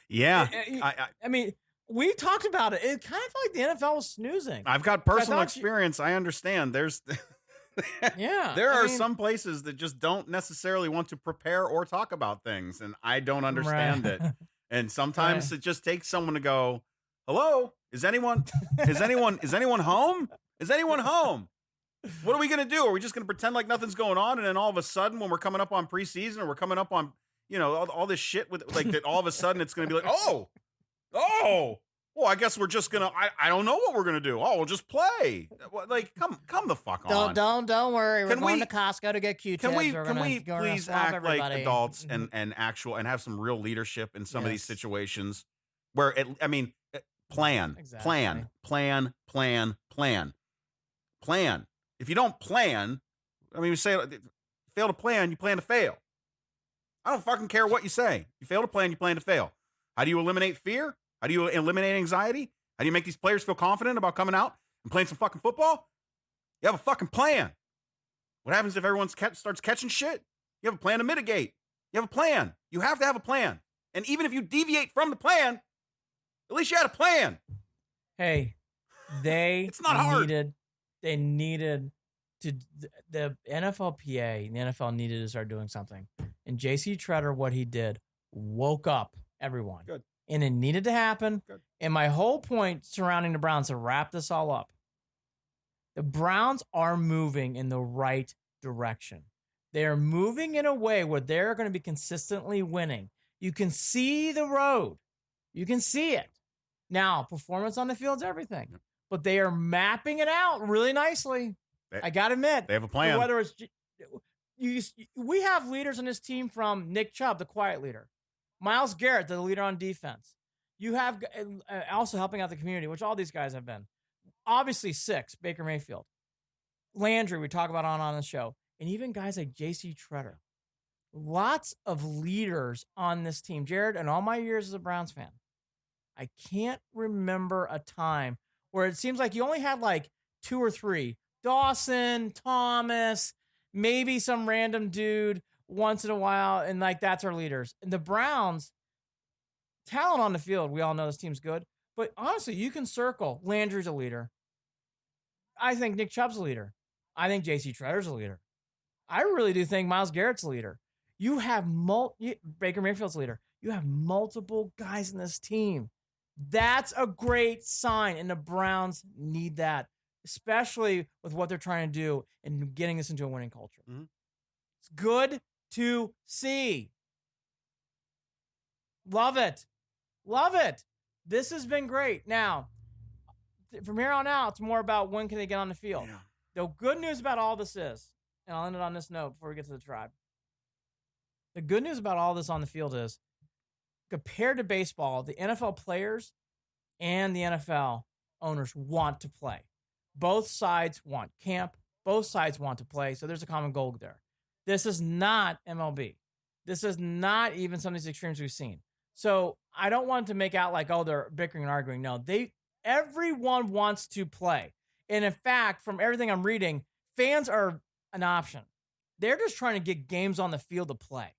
Yeah. I mean, we talked about it. It kind of felt like the NFL was snoozing. I've got personal experience. I understand. There's there are some places that just don't necessarily want to prepare or talk about things, and I don't understand it. And sometimes it just takes someone to go, hello, is anyone home? Is anyone home? What are we going to do? Are we just going to pretend like nothing's going on, and then all of a sudden, when we're coming up on preseason or we're coming up on, all this shit with like that, all of a sudden it's going to be like, oh, well, I guess we're just gonna. I don't know what we're gonna do. Oh, we'll just play. Like, come the fuck on. Don't worry. We're going to Costco to get Q-tips. Can we please act like adults and have some real leadership in some of these situations where plan. If you don't plan, we say fail to plan, you plan to fail. I don't fucking care what you say. You fail to plan, you plan to fail. How do you eliminate fear? How do you eliminate anxiety? How do you make these players feel confident about coming out and playing some fucking football? You have a fucking plan. What happens if everyone starts catching shit? You have a plan to mitigate. You have a plan. You have to have a plan. And even if you deviate from the plan, at least you had a plan. Hey, it's not hard. They needed to, the NFLPA and the NFL needed to start doing something. And J.C. Tretter, what he did, woke up everyone. Good. And it needed to happen. Good. And my whole point surrounding the Browns, to wrap this all up, the Browns are moving in the right direction. They are moving in a way where they're going to be consistently winning. You can see the road. You can see it. Now, performance on the field is everything. But they are mapping it out really nicely. I got to admit. They have a plan. Whether it's we have leaders on this team, from Nick Chubb, the quiet leader, Myles Garrett, the leader on defense. You have also helping out the community, which all these guys have been. Obviously, 6, Baker Mayfield. Landry, we talk about on the show. And even guys like J.C. Tretter. Lots of leaders on this team. Jared, in all my years as a Browns fan, I can't remember a time where it seems like you only had like 2 or 3. Dawson, Thomas, maybe some random dude once in a while, and like that's our leaders. And the Browns, talent on the field, we all know this team's good, but honestly, you can circle Landry's a leader. I think Nick Chubb's a leader. I think J.C. Tretter's a leader. I really do think Myles Garrett's a leader. You have Baker Mayfield's a leader. You have multiple guys in this team. That's a great sign, and the Browns need that, especially with what they're trying to do and getting this into a winning culture. Mm-hmm. It's good to see. Love it. Love it. This has been great. Now, from here on out, it's more about when can they get on the field. Yeah. The good news about all this is, and I'll end it on this note before we get to the tribe. The good news about all this on the field is, compared to baseball, the NFL players and the NFL owners want to play. Both sides want camp. Both sides want to play. So there's a common goal there. This is not MLB. This is not even some of these extremes we've seen. So I don't want to make out like, oh, they're bickering and arguing. No, everyone wants to play. And in fact, from everything I'm reading, fans are an option. They're just trying to get games on the field to play.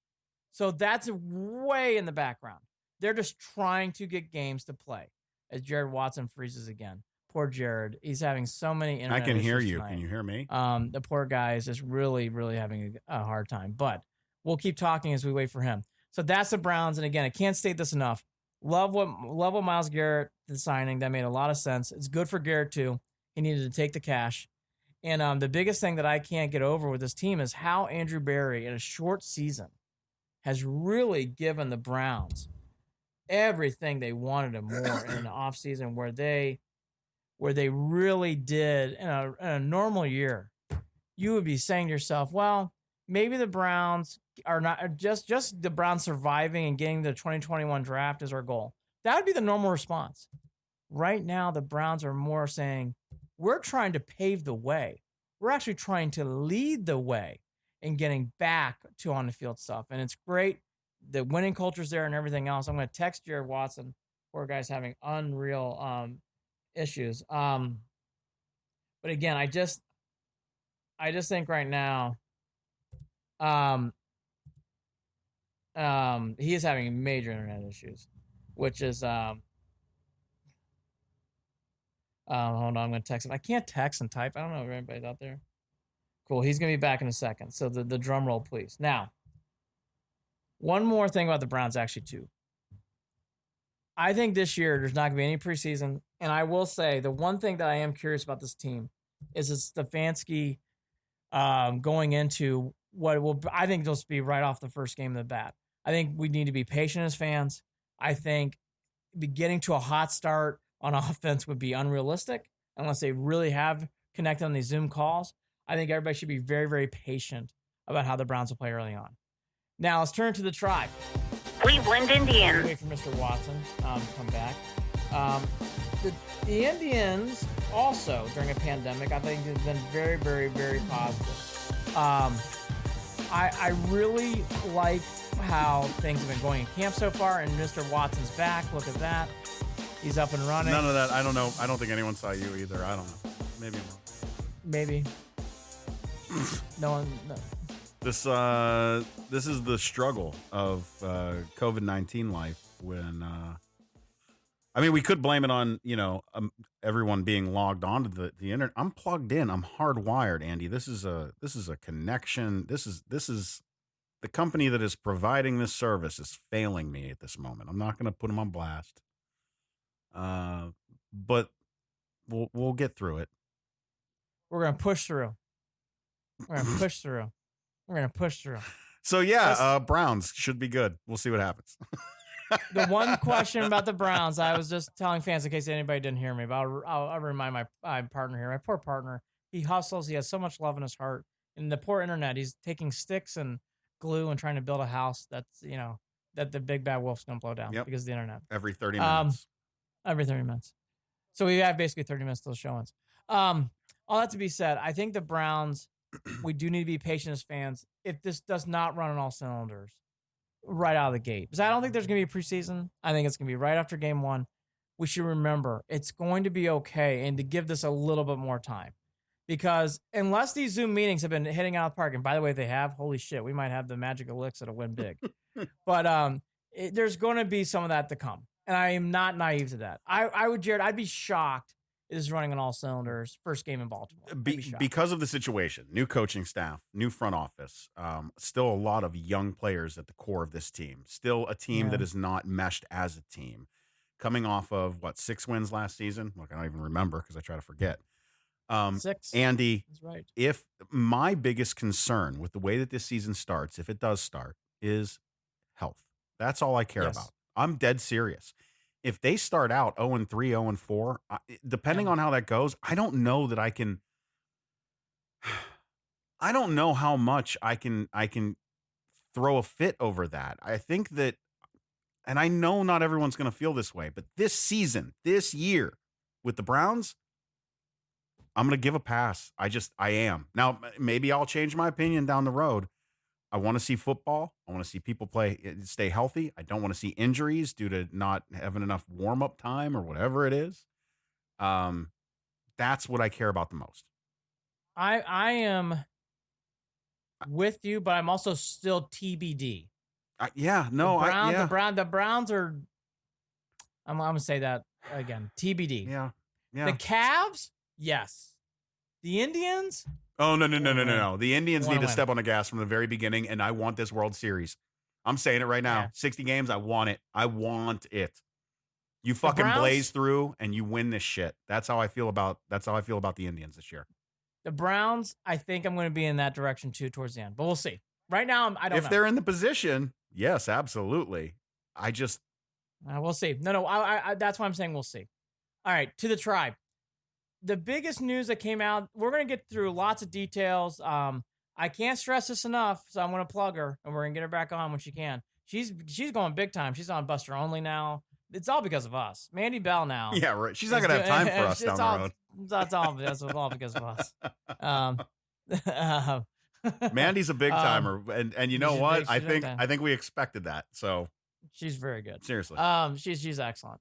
So that's way in the background. They're just trying to get games to play. As Jared Watson freezes again. Poor Jared. He's having so many internet I can hear issues you. tonight. Can you hear me? The poor guy is just really, really having a hard time. But we'll keep talking as we wait for him. So that's the Browns. And again, I can't state this enough. Love what Myles Garrett, the signing. That made a lot of sense. It's good for Garrett, too. He needed to take the cash. And the biggest thing that I can't get over with this team is how Andrew Berry, in a short season, has really given the Browns everything they wanted and more in the offseason, where they really did in a normal year. You would be saying to yourself, well, maybe the Browns are not just the Browns surviving and getting the 2021 draft is our goal. That would be the normal response. Right now, the Browns are more saying, we're trying to pave the way. We're actually trying to lead the way in getting back to on the field stuff. And it's great. The winning culture's there and everything else. I'm going to text Jared Watson. Poor guy's having unreal issues. But again, I just think right now, he is having major internet issues, which is hold on, I'm going to text him. I can't text and type. I don't know if anybody's out there. Cool. He's going to be back in a second. So the drum roll, please. Now, one more thing about the Browns, actually, too. I think this year there's not going to be any preseason. And I will say the one thing that I am curious about this team is Stefanski going into what will, I think, this will be right off the first game of the bat. I think we need to be patient as fans. I think getting to a hot start on offense would be unrealistic unless they really have connected on these Zoom calls. I think everybody should be very, very patient about how the Browns will play early on. Now let's turn to the Tribe. Cleveland Indians. Wait for Mr. Watson to come back. The Indians also, during a pandemic, I think have been very, very, very positive. I really like how things have been going in camp so far, and Mr. Watson's back. Look at that. He's up and running. None of that. I don't know. I don't think anyone saw you either. I don't know. Maybe. Maybe. No one. No. This is the struggle of COVID-19 life. When I mean, we could blame it on everyone being logged onto the internet. I'm plugged in. I'm hardwired, Andy. This is a connection. This is the company that is providing this service is failing me at this moment. I'm not going to put them on blast, but we'll get through it. We're going to push through. We're going to push through. We're going to push through. So, yeah, Browns should be good. We'll see what happens. The one question about the Browns, I was just telling fans in case anybody didn't hear me, but I'll remind my partner here. My poor partner, he hustles. He has so much love in his heart. And the poor internet, he's taking sticks and glue and trying to build a house that's, that the big bad wolf's going to blow down because of the internet. Every 30 minutes. Every 30 minutes. So we have basically 30 minutes till the show ends. All that to be said, I think the Browns, we do need to be patient as fans. If this does not run on all cylinders right out of the gate, because I don't think there's going to be a preseason. I think it's going to be right after game one. We should remember it's going to be okay and to give this a little bit more time, because unless these Zoom meetings have been hitting out of the park, and by the way, they have, holy shit, we might have the magic elixir to win big. But there's going to be some of that to come. And I am not naive to that. Jared, I'd be shocked if this is running on all cylinders. First game in Baltimore. Because of the situation, new coaching staff, new front office, still a lot of young players at the core of this team. Still a team that is not meshed as a team. Coming off of, 6 wins last season? Look, I don't even remember because I try to forget. 6. Andy, that's right. If my biggest concern with the way that this season starts, if it does start, is health. That's all I care about. I'm dead serious. If they start out 0-3, 0-4, depending on how that goes, I don't know that I can. I don't know how much I can throw a fit over that. I think that, and I know not everyone's going to feel this way, but this season, this year with the Browns, I'm going to give a pass. I am. Now, maybe I'll change my opinion down the road. I want to see football. I want to see people stay healthy. I don't want to see injuries due to not having enough warm-up time or whatever it is. That's what I care about the most. I am with you, but I'm also still TBD. The Browns are. I'm going to say that again. TBD. Yeah. The Cavs, yes. The Indians. Oh, no. The Indians need to step on the gas from the very beginning, and I want this World Series. I'm saying it right now. Yeah. 60 games, I want it. I want it. You fucking blaze through and you win this shit. That's how I feel about the Indians this year. The Browns, I think I'm going to be in that direction too towards the end, but we'll see. Right now, I don't know. If they're in the position, yes, absolutely. We'll see. No, I that's why I'm saying we'll see. All right, to the Tribe. The biggest news that came out, we're going to get through lots of details. I can't stress this enough, so I'm going to plug her, and we're going to get her back on when she can. She's going big time. She's on Buster Only now. It's all because of us. Mandy Bell now. Yeah, right. She's not going to have time for us down the road. That's all because of us. Mandy's a big timer, and you know what? I think we expected that. So she's very good. Seriously. She's excellent.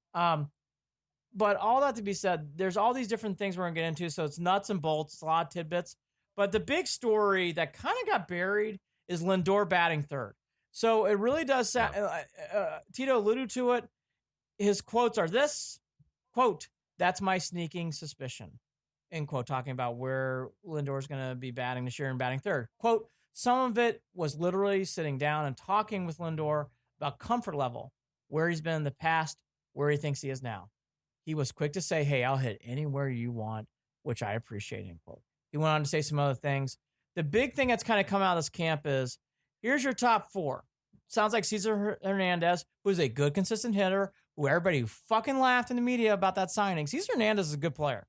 But all that to be said, there's all these different things we're going to get into. So it's nuts and bolts, it's a lot of tidbits. But the big story that kind of got buried is Lindor batting third. So it really does. Tito alluded to it. His quotes are this, quote, "That's my sneaking suspicion," end quote, talking about where Lindor's going to be batting this year and batting third. Quote, "Some of it was literally sitting down and talking with Lindor about comfort level, where he's been in the past, where he thinks he is now. He was quick to say, hey, I'll hit anywhere you want. which I appreciate, end quote. He went on to say some other things. The big thing that's kind of come out of this camp is, here's your top 4. Sounds like Cesar Hernandez, who's a good, consistent hitter, who everybody fucking laughed in the media about that signing. Cesar Hernandez is a good player.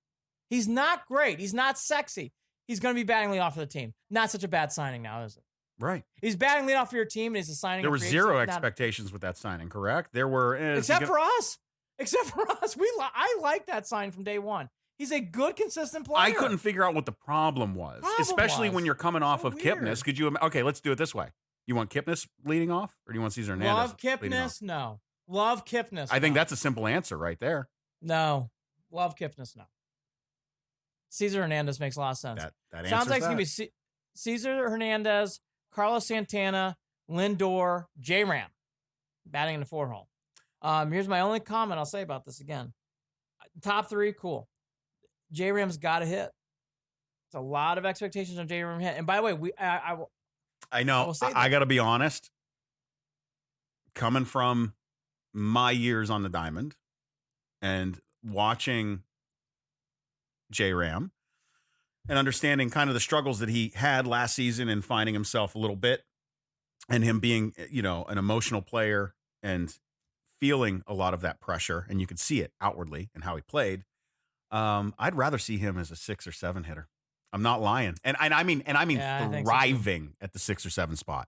He's not great. He's not sexy. He's going to be batting leadoff for the team. Not such a bad signing now, is it? Right. He's batting leadoff for your team, and he's a signing. There were zero expectations with that signing, correct? There were... Except for us. I like that sign from day one. He's a good, consistent player. I couldn't figure out what the problem was, especially when you're coming off of Kipnis. Could you... Okay, let's do it this way. You want Kipnis leading off, or do you want Cesar Hernandez? Love Kipnis? No. Love Kipnis. I think that's a simple answer right there. No. Love Kipnis? No. Cesar Hernandez makes a lot of sense. That sounds like it's going to be Cesar Hernandez, Carlos Santana, Lindor, J-Ram batting in the 4 hole. Here's my only comment I'll say about this again. Top 3, cool. J-Ram's got to hit. It's a lot of expectations on J-Ram hit. And by the way, I know. I got to be honest. Coming from my years on the diamond and watching J-Ram and understanding kind of the struggles that he had last season and finding himself a little bit, and him being, an emotional player and feeling a lot of that pressure, and you could see it outwardly in how he played. I'd rather see him as a 6 or 7 hitter. I'm not lying. And I mean thriving at the 6 or 7 spot.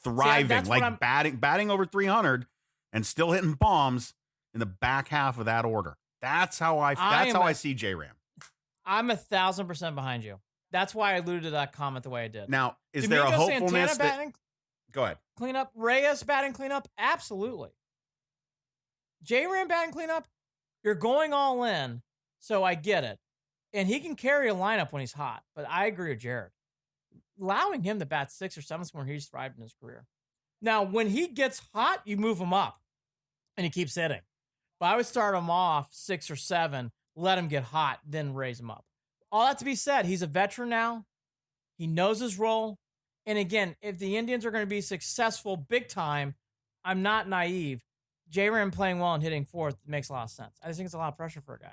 Thriving, like batting over 300 and still hitting bombs in the back half of that order. That's how I see J-Ram. I'm 1,000% behind you. That's why I alluded to that comment the way I did. Now, is there a hopefulness Santana batting? Go ahead. Cleanup. Reyes batting cleanup? Absolutely. J-Ram batting cleanup? You're going all in, so I get it. And he can carry a lineup when he's hot, but I agree with Jared. Allowing him to bat 6 or 7 where he's thrived in his career. Now, when he gets hot, you move him up, and he keeps hitting. But I would start him off 6 or 7, let him get hot, then raise him up. All that to be said, he's a veteran now. He knows his role. And again, if the Indians are going to be successful big time, I'm not naive. J-Ram playing well and hitting 4th makes a lot of sense. I just think it's a lot of pressure for a guy.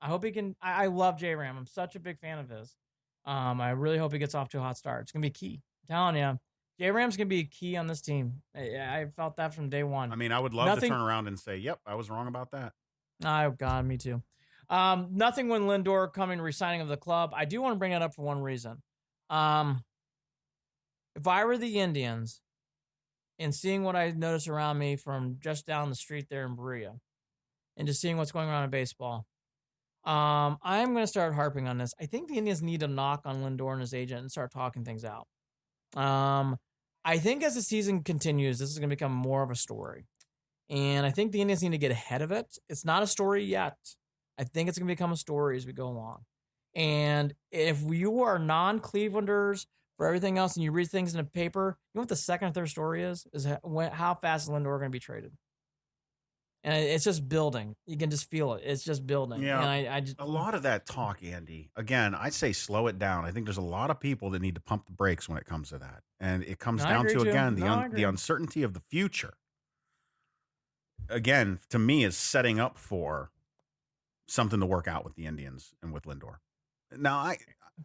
I hope he can. I love J-Ram. I'm such a big fan of his. I really hope he gets off to a hot start. It's going to be key. I'm telling you, J-Ram's going to be key on this team. I felt that from day one. I mean, I would love to turn around and say, yep, I was wrong about that. Oh, God, me too. Nothing when Lindor coming re-signing of the club. I do want to bring that up for one reason. If I were the Indians and seeing what I notice around me from just down the street there in Berea and just seeing what's going on in baseball, I'm going to start harping on this. I think the Indians need to knock on Lindor and his agent and start talking things out. I think as the season continues, this is going to become more of a story. And I think the Indians need to get ahead of it. It's not a story yet. I think it's going to become a story as we go along. And if you are non-Clevelanders for everything else and you read things in a paper, you know what the second or third story is how fast is Lindor going to be traded. And it's just building. You can just feel it. It's just building. Yeah, and a lot of that talk, Andy, again, I'd say slow it down. I think there's a lot of people that need to pump the brakes when it comes to that. And it comes down to, again, the uncertainty of the future. Again, to me, is setting up for something to work out with the Indians and with Lindor. Now,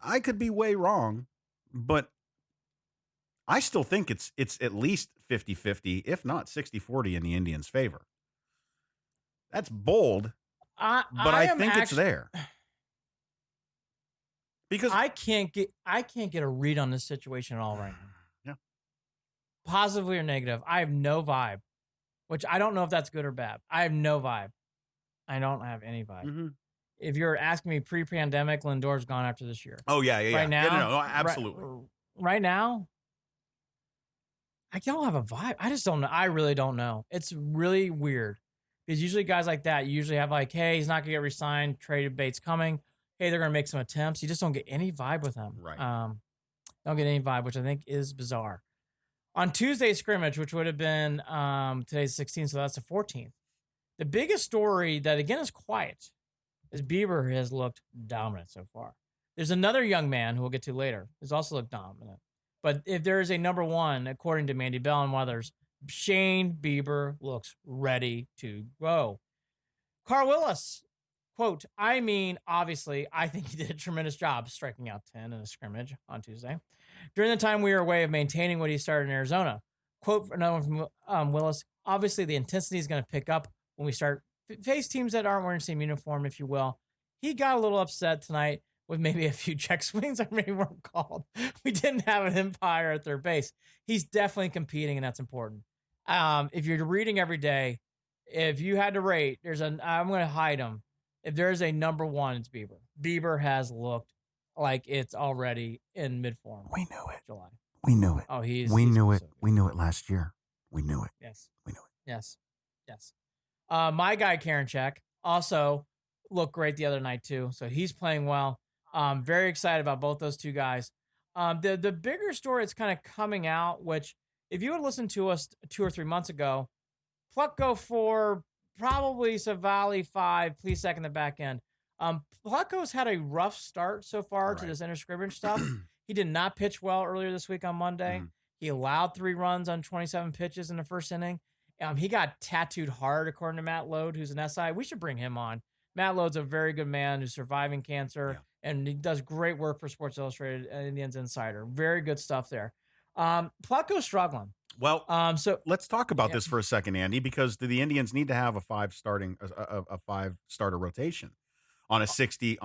I could be way wrong, but I still think it's at least 50-50, if not 60-40 in the Indians' favor. That's bold, but I think it's there. Because I can't get a read on this situation at all right now. Yeah. Positively or negative. I have no vibe, which I don't know if that's good or bad. I have no vibe. I don't have any vibe. Mm-hmm. If you're asking me pre-pandemic, Lindor's gone after this year. Oh, yeah. Right now? Yeah, no, absolutely. Right now, I don't have a vibe. I just don't know. I really don't know. It's really weird. Because usually guys like that, you usually have like, hey, he's not going to get re-signed, trade bait's coming. Hey, they're going to make some attempts. You just don't get any vibe with him. Right. Don't get any vibe, which I think is bizarre. On Tuesday's scrimmage, which would have been today's 16th, so that's the 14th. The biggest story that, again, is quiet is Bieber has looked dominant so far. There's another young man who we'll get to later who's also looked dominant. But if there is a number one, according to Mandy Bell and others, Shane Bieber looks ready to go. Carl Willis quote, I mean, obviously, I think he did a tremendous job striking out 10 in a scrimmage on Tuesday. During the time we were away of maintaining what he started in Arizona. Quote for another one from Willis, obviously the intensity is going to pick up when we start face teams that aren't wearing the same uniform, if you will. He got a little upset tonight with maybe a few check swings that maybe weren't called. We didn't have an umpire at third base. He's definitely competing, and that's important. If you're reading every day, if you had to rate, I'm going to hide him. If there's a number one, it's Bieber. Bieber has looked like it's already in mid-form. We knew it. July. We knew it. Oh, we knew it. We knew it last year. We knew it. Yes. We knew it. Yes. My guy, Karinchak, also looked great the other night, too. So he's playing well. Very excited about both those two guys. The bigger story that's kind of coming out, which if you would listen to us 2 or 3 months ago, Plutko 4, probably Savali 5, Plesac in the back end. Plutko's had a rough start so far to this inter-scrimmage stuff. He did not pitch well earlier this week on Monday. He allowed 3 runs on 27 pitches in the first inning. He got tattooed hard, according to Matt Lode, who's an SI. We should bring him on. Matt Lode's a very good man who's surviving cancer, and he does great work for Sports Illustrated and Indians Insider. Very good stuff there. Plutko's struggling. Well, so let's talk about this for a second, Andy, because the Indians need to have a 5-starter rotation on a 60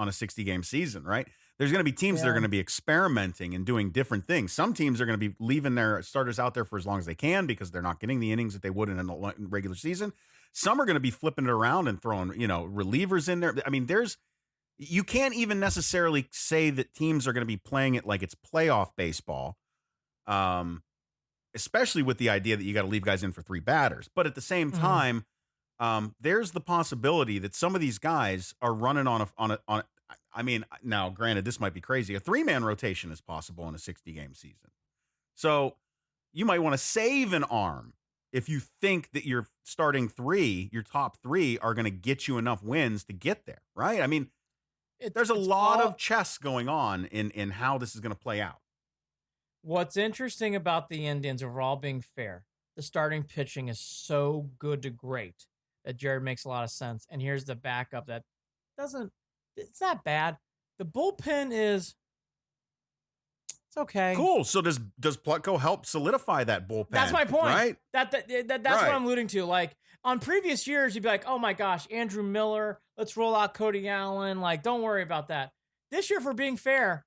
game season, right? There's going to be teams that are going to be experimenting and doing different things. Some teams are going to be leaving their starters out there for as long as they can because they're not getting the innings that they would in a regular season. Some are going to be flipping it around and throwing, relievers in there. I mean, you can't even necessarily say that teams are going to be playing it like it's playoff baseball. Especially with the idea that you got to leave guys in for 3 batters. But at the same time, there's the possibility that some of these guys are running on I mean, now granted, this might be crazy. A 3-man rotation is possible in a 60-game season. So you might want to save an arm if you think that your starting 3, your top 3 are going to get you enough wins to get there, right? I mean, there's a lot of chess going on in how this is going to play out. What's interesting about the Indians overall being fair, the starting pitching is so good to great that Jarid makes a lot of sense. And here's the backup that it's not bad. The bullpen it's okay. Cool. So does Plutko help solidify that bullpen? That's my point. Right? That's what I'm alluding to. Like on previous years, you'd be like, oh my gosh, Andrew Miller, let's roll out Cody Allen. Like, don't worry about that. This year, for being fair,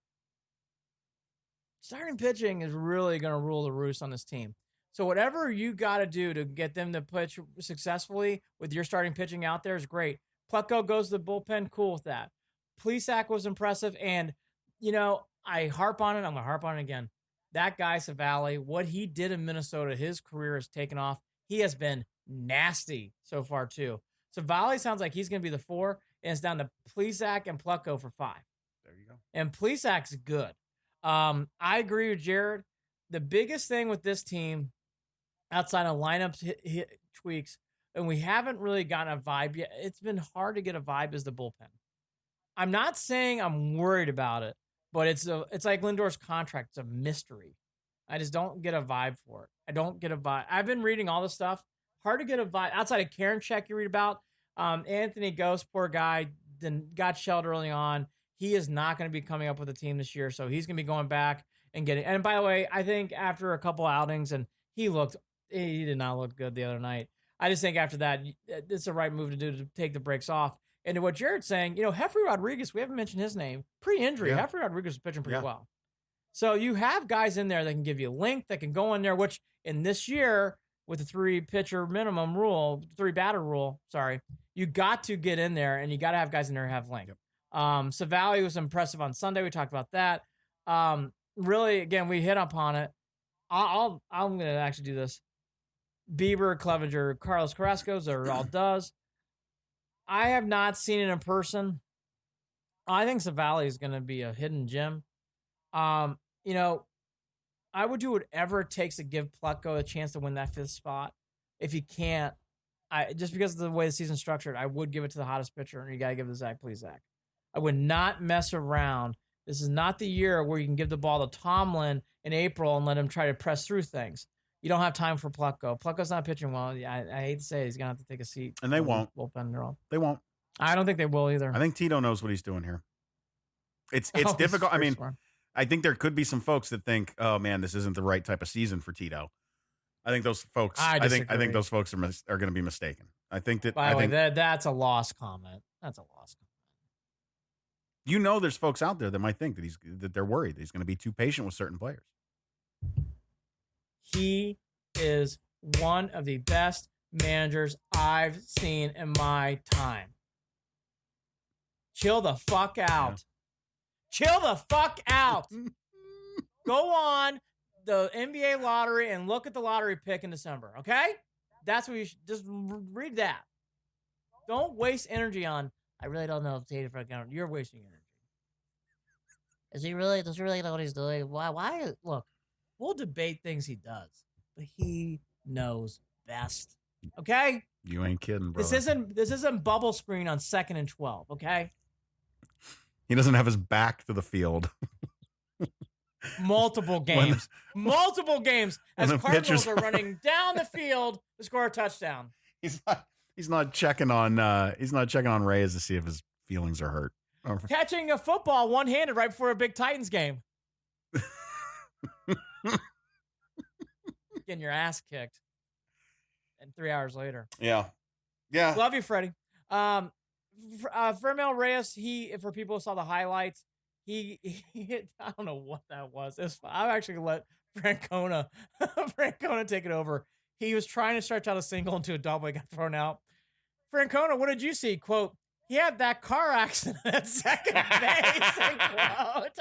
starting pitching is really going to rule the roost on this team. So whatever you got to do to get them to pitch successfully with your starting pitching out there is great. Plutko goes to the bullpen, cool with that. Plesac was impressive, and, I harp on it. I'm going to harp on it again. That guy, Savali, what he did in Minnesota, his career has taken off. He has been nasty so far, too. Savali sounds like he's going to be the 4, and it's down to Plesac and Plutko for 5. There you go. And Plesac's good. I agree with Jared. The biggest thing with this team, outside of lineups hit tweaks, and we haven't really gotten a vibe yet, it's been hard to get a vibe, is the bullpen. I'm not saying I'm worried about it, but it's like Lindor's contract. It's a mystery. I just don't get a vibe for it. I don't get a vibe. I've been reading all this stuff. Hard to get a vibe. Outside of Karinchak you read about, Anthony Ghost, poor guy, got shelled early on. He is not going to be coming up with a team this year, so he's going to be going back and getting. And by the way, I think after a couple outings, and he did not look good the other night. I just think after that, it's the right move to do to take the breaks off. And to what Jared's saying, Jeffrey Rodriguez, we haven't mentioned his name. Pre-injury, Jeffrey Rodriguez was pitching pretty well. So you have guys in there that can give you length, that can go in there, which in this year, with the 3-pitcher minimum rule, 3-batter rule, you got to get in there, and you got to have guys in there who have length. Yep. Savali was impressive on Sunday. We talked about that. Really, again, we hit upon it. I'm going to actually do this. Bieber, Clevenger, Carlos Carrasco, Zaral does. I have not seen it in person. I think Savali is going to be a hidden gem. I would do whatever it takes to give Plutko a chance to win that 5th spot. If he can't, just because of the way the season's structured, I would give it to the hottest pitcher, and you got to give it to Zach Plesac. I would not mess around. This is not the year where you can give the ball to Tomlin in April and let him try to press through things. You don't have time for Plutko. Plutko's not pitching well. I hate to say it, he's going to have to take a seat. And they won't. Bullpen role. They won't. I don't think they will either. I think Tito knows what he's doing here. It's difficult. I mean, I think there could be some folks that think, oh man, this isn't the right type of season for Tito. I think those folks. I think those folks are going to be mistaken. I think that. By the way, that's a lost comment. That's a lost comment. You know, there's folks out there that might think that they're worried that he's going to be too patient with certain players. He is one of the best managers I've seen in my time. Chill the fuck out. Yeah. Chill the fuck out. Go on the NBA lottery and look at the lottery pick in December, okay? That's what you should just read that. Don't waste energy on, I really don't know if Tatum for account. You're wasting energy. Does he really know what he's doing? Why? Look, we'll debate things he does, but he knows best. Okay? You ain't kidding, bro. This isn't bubble screen on 2nd and 12, okay? He doesn't have his back to the field. Multiple games. Multiple games as Cardinals are running down the field to score a touchdown. He's not checking on Reyes to see if his feelings are hurt. Catching a football one-handed right before a big Titans game. Getting your ass kicked. And 3 hours later. Yeah. Love you, Freddie. Fermel Reyes, for people who saw the highlights, he I don't know what that was. I'm actually going to let Francona take it over. He was trying to stretch out a single into a double. He got thrown out. Francona, what did you see? Quote, he had that car accident at second base. Quote.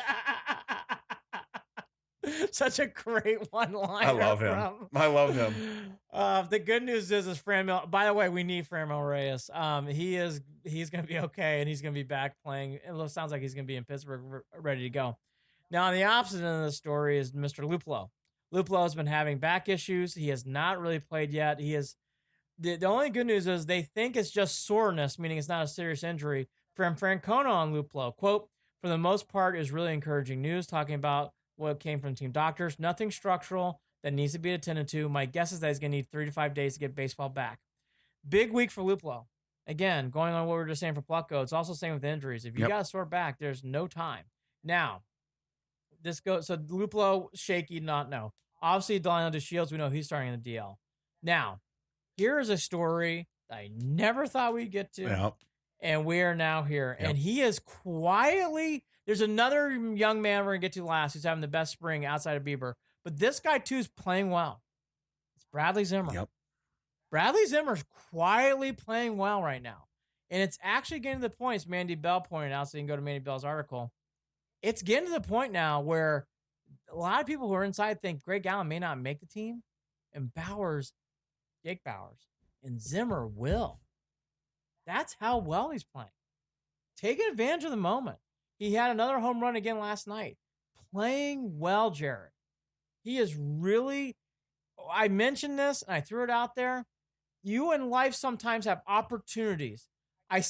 Such a great one-liner. I love him. The good news is Franmil. By the way, we need Franmil Reyes. He's going to be okay, and he's going to be back playing. It sounds like he's going to be in Pittsburgh, ready to go. Now, on the opposite end of the story is Mr. Luplow. Luplow has been having back issues. He has not really played yet. He is the only good news is they think it's just soreness, meaning it's not a serious injury. From Francona on Luplow, quote, for the most part, is really encouraging news, talking about what came from team doctors. Nothing structural that needs to be attended to. My guess is that he's going to need 3 to 5 days to get baseball back. Big week for Luplow. Again, going on what we were just saying for Plutko, it's also the same with injuries. If you got a sore back, there's no time. Now, so Luplow, shaky, not no. Obviously, Delano DeShields, we know he's starting in the DL. Now, here is a story that I never thought we'd get to, and we are now here. And he is quietly, there's another young man we're going to get to last who's having the best spring outside of Bieber. But this guy, too, is playing well. It's Bradley Zimmer. Yep. Bradley Zimmer's quietly playing well right now. And it's actually getting to the point, as Mandy Bell pointed out, so you can go to Mandy Bell's article. It's getting to the point now where a lot of people who are inside think Greg Allen may not make the team, and Jake Bowers, and Zimmer will. That's how well he's playing. Taking advantage of the moment. He had another home run again last night. Playing well, Jared. He is really, I mentioned this, and I threw it out there. You in life sometimes have opportunities. I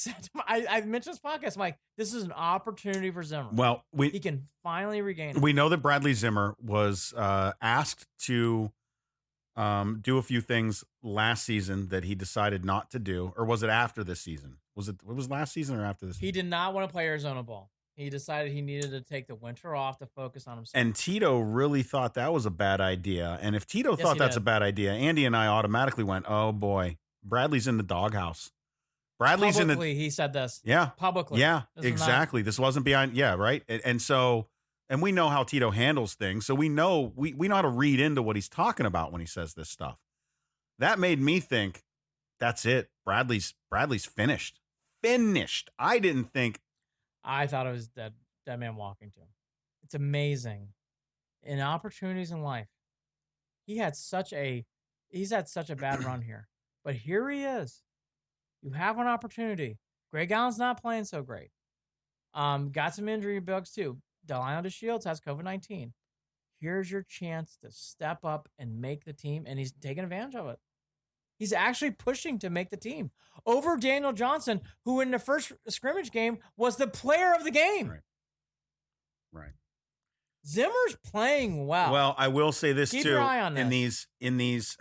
mentioned this podcast. I'm like, this is an opportunity for Zimmer. Well, he can finally regain it. We know that Bradley Zimmer was asked to do a few things last season that he decided not to do, or was it after this season? Was it last season or after this season? He did not want to play Arizona ball. He decided he needed to take the winter off to focus on himself. And Tito really thought that was a bad idea. And if Tito thought that's a bad idea, Andy and I automatically went, oh boy, Bradley's in the doghouse. Bradley's publicly, he said this. Yeah. Publicly. Yeah, exactly. This wasn't behind. Yeah, right. And so, and we know how Tito handles things. So we know how to read into what he's talking about when he says this stuff. That made me think, that's it. Bradley's finished. I thought it was dead man walking to him. It's amazing. In opportunities in life, he's had such a bad run here. But here he is. You have an opportunity. Greg Allen's not playing so great. Got some injury bugs too. Delano DeShields has COVID-19. Here's your chance to step up and make the team, and he's taking advantage of it. He's actually pushing to make the team over Daniel Johnson, who in the first scrimmage game was the player of the game. Right. Zimmer's playing well. Well, I will say this Keep too. Your eye on this. In these,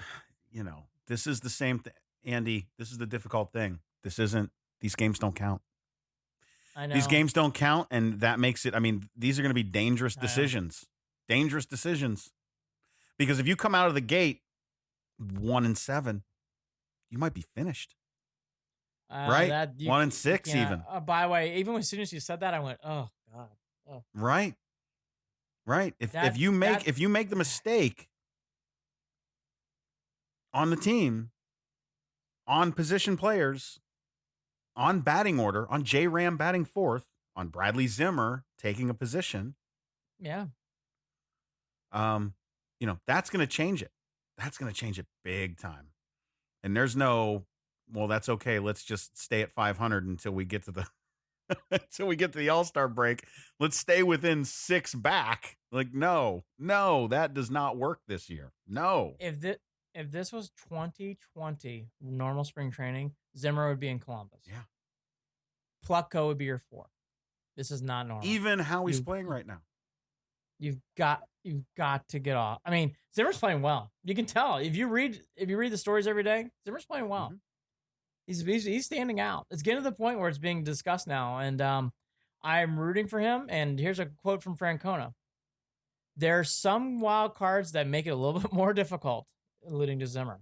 this is the same thing, Andy. This is the difficult thing. This isn't these games don't count. I know. These games don't count, and that makes it, I mean, these are going to be dangerous decisions. Dangerous decisions. Because if you come out of the gate 1-7, you might be finished. Right? 1-6 even. By the way, even as soon as you said that, I went, oh, God. Oh. Right. If you make the mistake on the team, on position players, on batting order, on J. Ram batting fourth, on Bradley Zimmer taking a position. Yeah. That's going to change it. That's going to change it big time. And there's no, well, that's okay. Let's just stay at 500 until we get to the All-Star break. Let's stay within 6 back. Like, no, that does not work this year. No. If this was 2020 normal spring training, Zimmer would be in Columbus. Yeah. Plutko would be your 4. This is not normal. Even how he's playing right now. You've got to get off. I mean, Zimmer's playing well. You can tell if you read the stories every day. Zimmer's playing well. Mm-hmm. He's standing out. It's getting to the point where it's being discussed now, and I'm rooting for him. And here's a quote from Francona: "There's some wild cards that make it a little bit more difficult," alluding to Zimmer,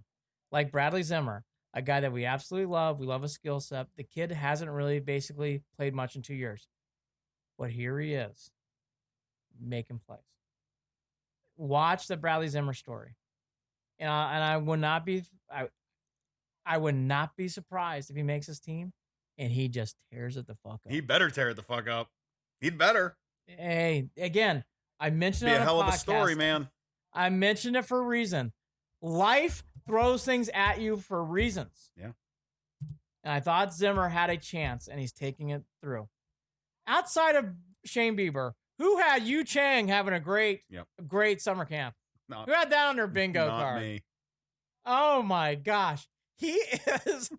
like Bradley Zimmer, a guy that we absolutely love. We love his skill set. The kid hasn't really basically played much in 2 years, but here he is, making plays. Watch the Bradley Zimmer story, and I would not be surprised if he makes his team and he just tears it the fuck up. He better tear it the fuck up. He'd better. Hey, again, I mentioned it on a hell podcast. of a story, man. I mentioned it for a reason. Life throws things at you for reasons. Yeah. And I thought Zimmer had a chance, and he's taking it through. Outside of Shane Bieber, who had Yu Chang having a great summer camp? Who had that on their bingo card? Me. Oh my gosh. He is.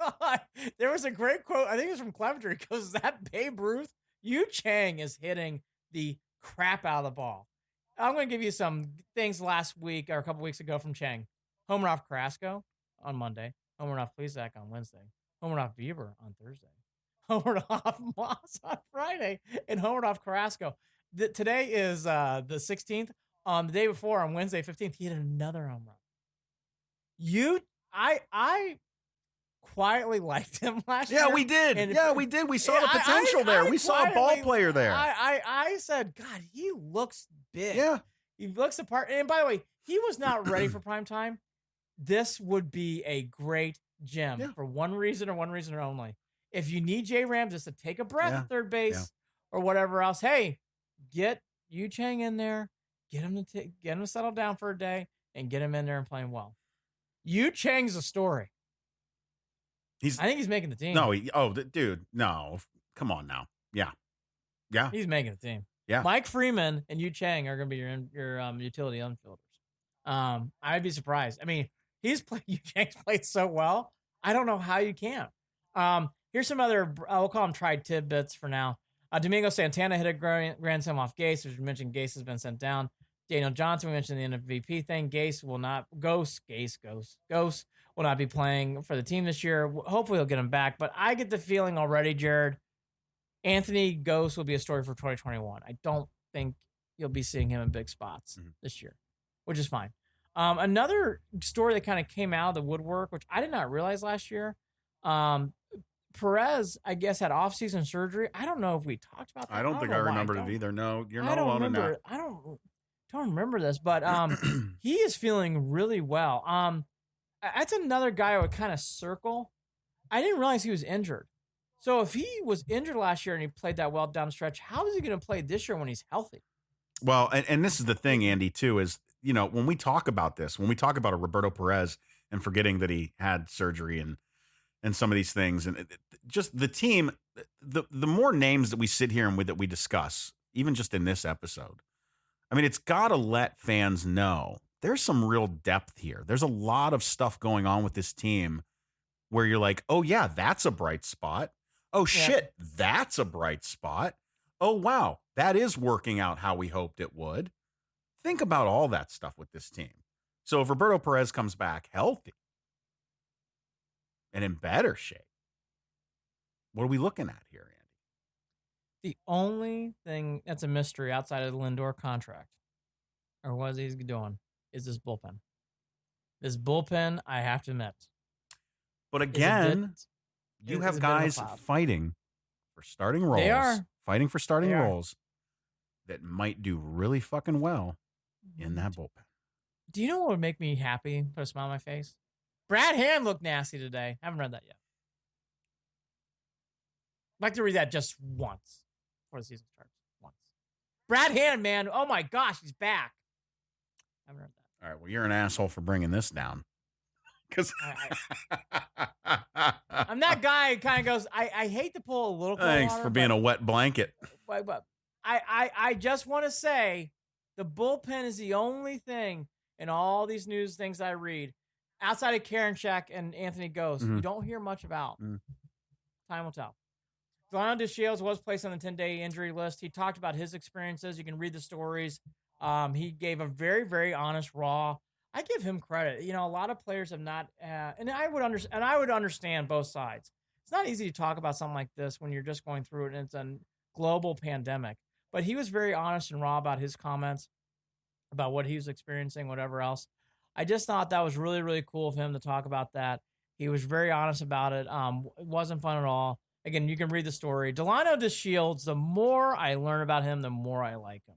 There was a great quote. I think it was from Clevenger. He goes, "That Babe Ruth, Yu Chang is hitting the crap out of the ball." I'm going to give you some things last week or a couple weeks ago from Chang. Homer off Carrasco on Monday. Homer off Plesac on Wednesday. Homer off Bieber on Thursday. Homer off Moss on Friday. And homer off Carrasco. Today is the 16th. The day before, on Wednesday 15th, he hit another home run. I quietly liked him last year. Yeah, we did. We saw the potential there. We saw a ball player there. I said, God, he looks big. Yeah. He looks the part. And by the way, he was not ready for prime time. This would be a great gem for one reason only. If you need J. Ram just to take a breath at third base or whatever else, hey, get Yu Chang in there, get him to settle down for a day, and get him in there and playing well. Yu Chang's a story. I think he's making the team. No, dude, no, come on now, yeah, he's making the team. Yeah, Mike Freeman and Yu Chang are going to be your utility infielders. I'd be surprised. I mean, Yu Chang's played so well. I don't know how you can't. Here's some other, we'll call them tried tidbits for now. Domingo Santana hit a grand slam off Gase, which we mentioned. Gase has been sent down. Daniel Johnson, we mentioned the MVP thing. Gase will not be playing for the team this year. Hopefully he'll get him back, but I get the feeling already, Jared, Anthony Ghost will be a story for 2021. I don't think you'll be seeing him in big spots this year, which is fine. Another story that kind of came out of the woodwork, which I did not realize last year, Perez, I guess, had off-season surgery. I don't know if we talked about that. I don't think I remembered it either. No, you're not alone in that. I don't remember this, but he is feeling really well. That's another guy I would kind of circle. I didn't realize he was injured. So if he was injured last year and he played that well down the stretch, how is he going to play this year when he's healthy? Well, and this is the thing, Andy, too, is, when we talk about this, when we talk about a Roberto Perez and forgetting that he had surgery and some of these things, and just the team, the more names that we sit here and that we discuss, even just in this episode, I mean, it's got to let fans know there's some real depth here. There's a lot of stuff going on with this team where you're like, oh, yeah, that's a bright spot. Oh, shit, that's a bright spot. Oh, wow, that is working out how we hoped it would. Think about all that stuff with this team. So if Roberto Perez comes back healthy and in better shape, What are we looking at here, Andy? The only thing that's a mystery outside of the Lindor contract, or what he's doing, is this bullpen. This bullpen, I have to admit. But again, you have guys fighting for starting roles. They are. Fighting for starting roles that might do really fucking well in that bullpen. Do you know what would make me happy? Put a smile on my face? Brad Hand looked nasty today. I haven't read that yet. I'd like to read that just once before the season starts. Once. Brad Hand, man. Oh my gosh, he's back. I haven't read that. All right, well, you're an asshole for bringing this down. Because I'm that guy who kind of goes, I hate to pull a little. Thanks for being a wet blanket. But I just want to say the bullpen is the only thing in all these news things I read outside of Karinchak and Anthony Ghost, you don't hear much about. Time will tell. Delano DeShields was placed on the 10-day injury list. He talked about his experiences. You can read the stories. He gave a very, very honest, raw. I give him credit. You know, a lot of players have not, and I would understand both sides. It's not easy to talk about something like this when you're just going through it and it's a global pandemic. But he was very honest and raw about his comments, about what he was experiencing, whatever else. I just thought that was really, really cool of him to talk about that. He was very honest about it. It wasn't fun at all. Again, you can read the story. Delano DeShields, the more I learn about him, the more I like him.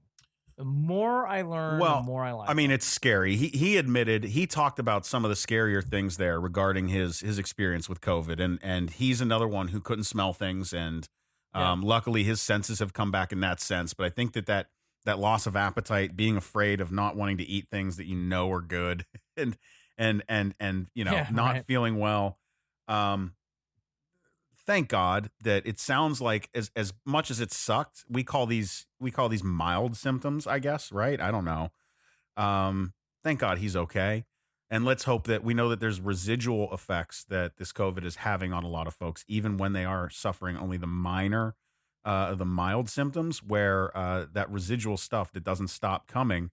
The more I learn, the more I like him. I mean, it's scary. He admitted, he talked about some of the scarier things there regarding his experience with COVID. And he's another one who couldn't smell things. And luckily his senses have come back in that sense. But I think that loss of appetite, being afraid of not wanting to eat things that you know are good and you know, not feeling well. Thank God that it sounds like as much as it sucked, we call these mild symptoms, I guess, right? I don't know. Thank God he's okay. And let's hope that we know that there's residual effects that this COVID is having on a lot of folks, even when they are suffering only the mild symptoms, where that residual stuff that doesn't stop coming,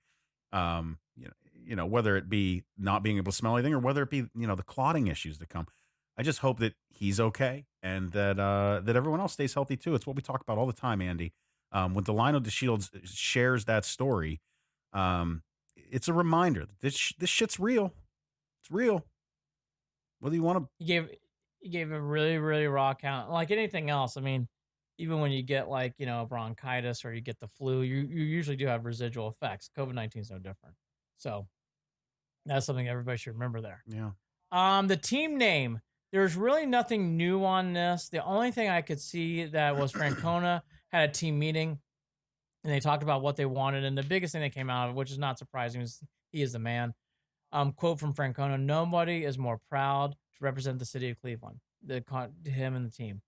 you know, whether it be not being able to smell anything or whether it be, you know, the clotting issues that come. I just hope that he's okay and that everyone else stays healthy too. It's what we talk about all the time, Andy. When Delano DeShields shares that story, it's a reminder that this shit's real. It's real. Whether you want to, he gave a really, really raw account. Like anything else, I mean, even when you get like, you know, bronchitis or you get the flu, you usually do have residual effects. COVID-19 is no different. So that's something everybody should remember there. Yeah. The team name. There's really nothing new on this. The only thing I could see that was Francona had a team meeting and they talked about what they wanted. And the biggest thing that came out of it, which is not surprising, is he is the man. Quote from Francona: "Nobody is more proud to represent the city of Cleveland, him and the team,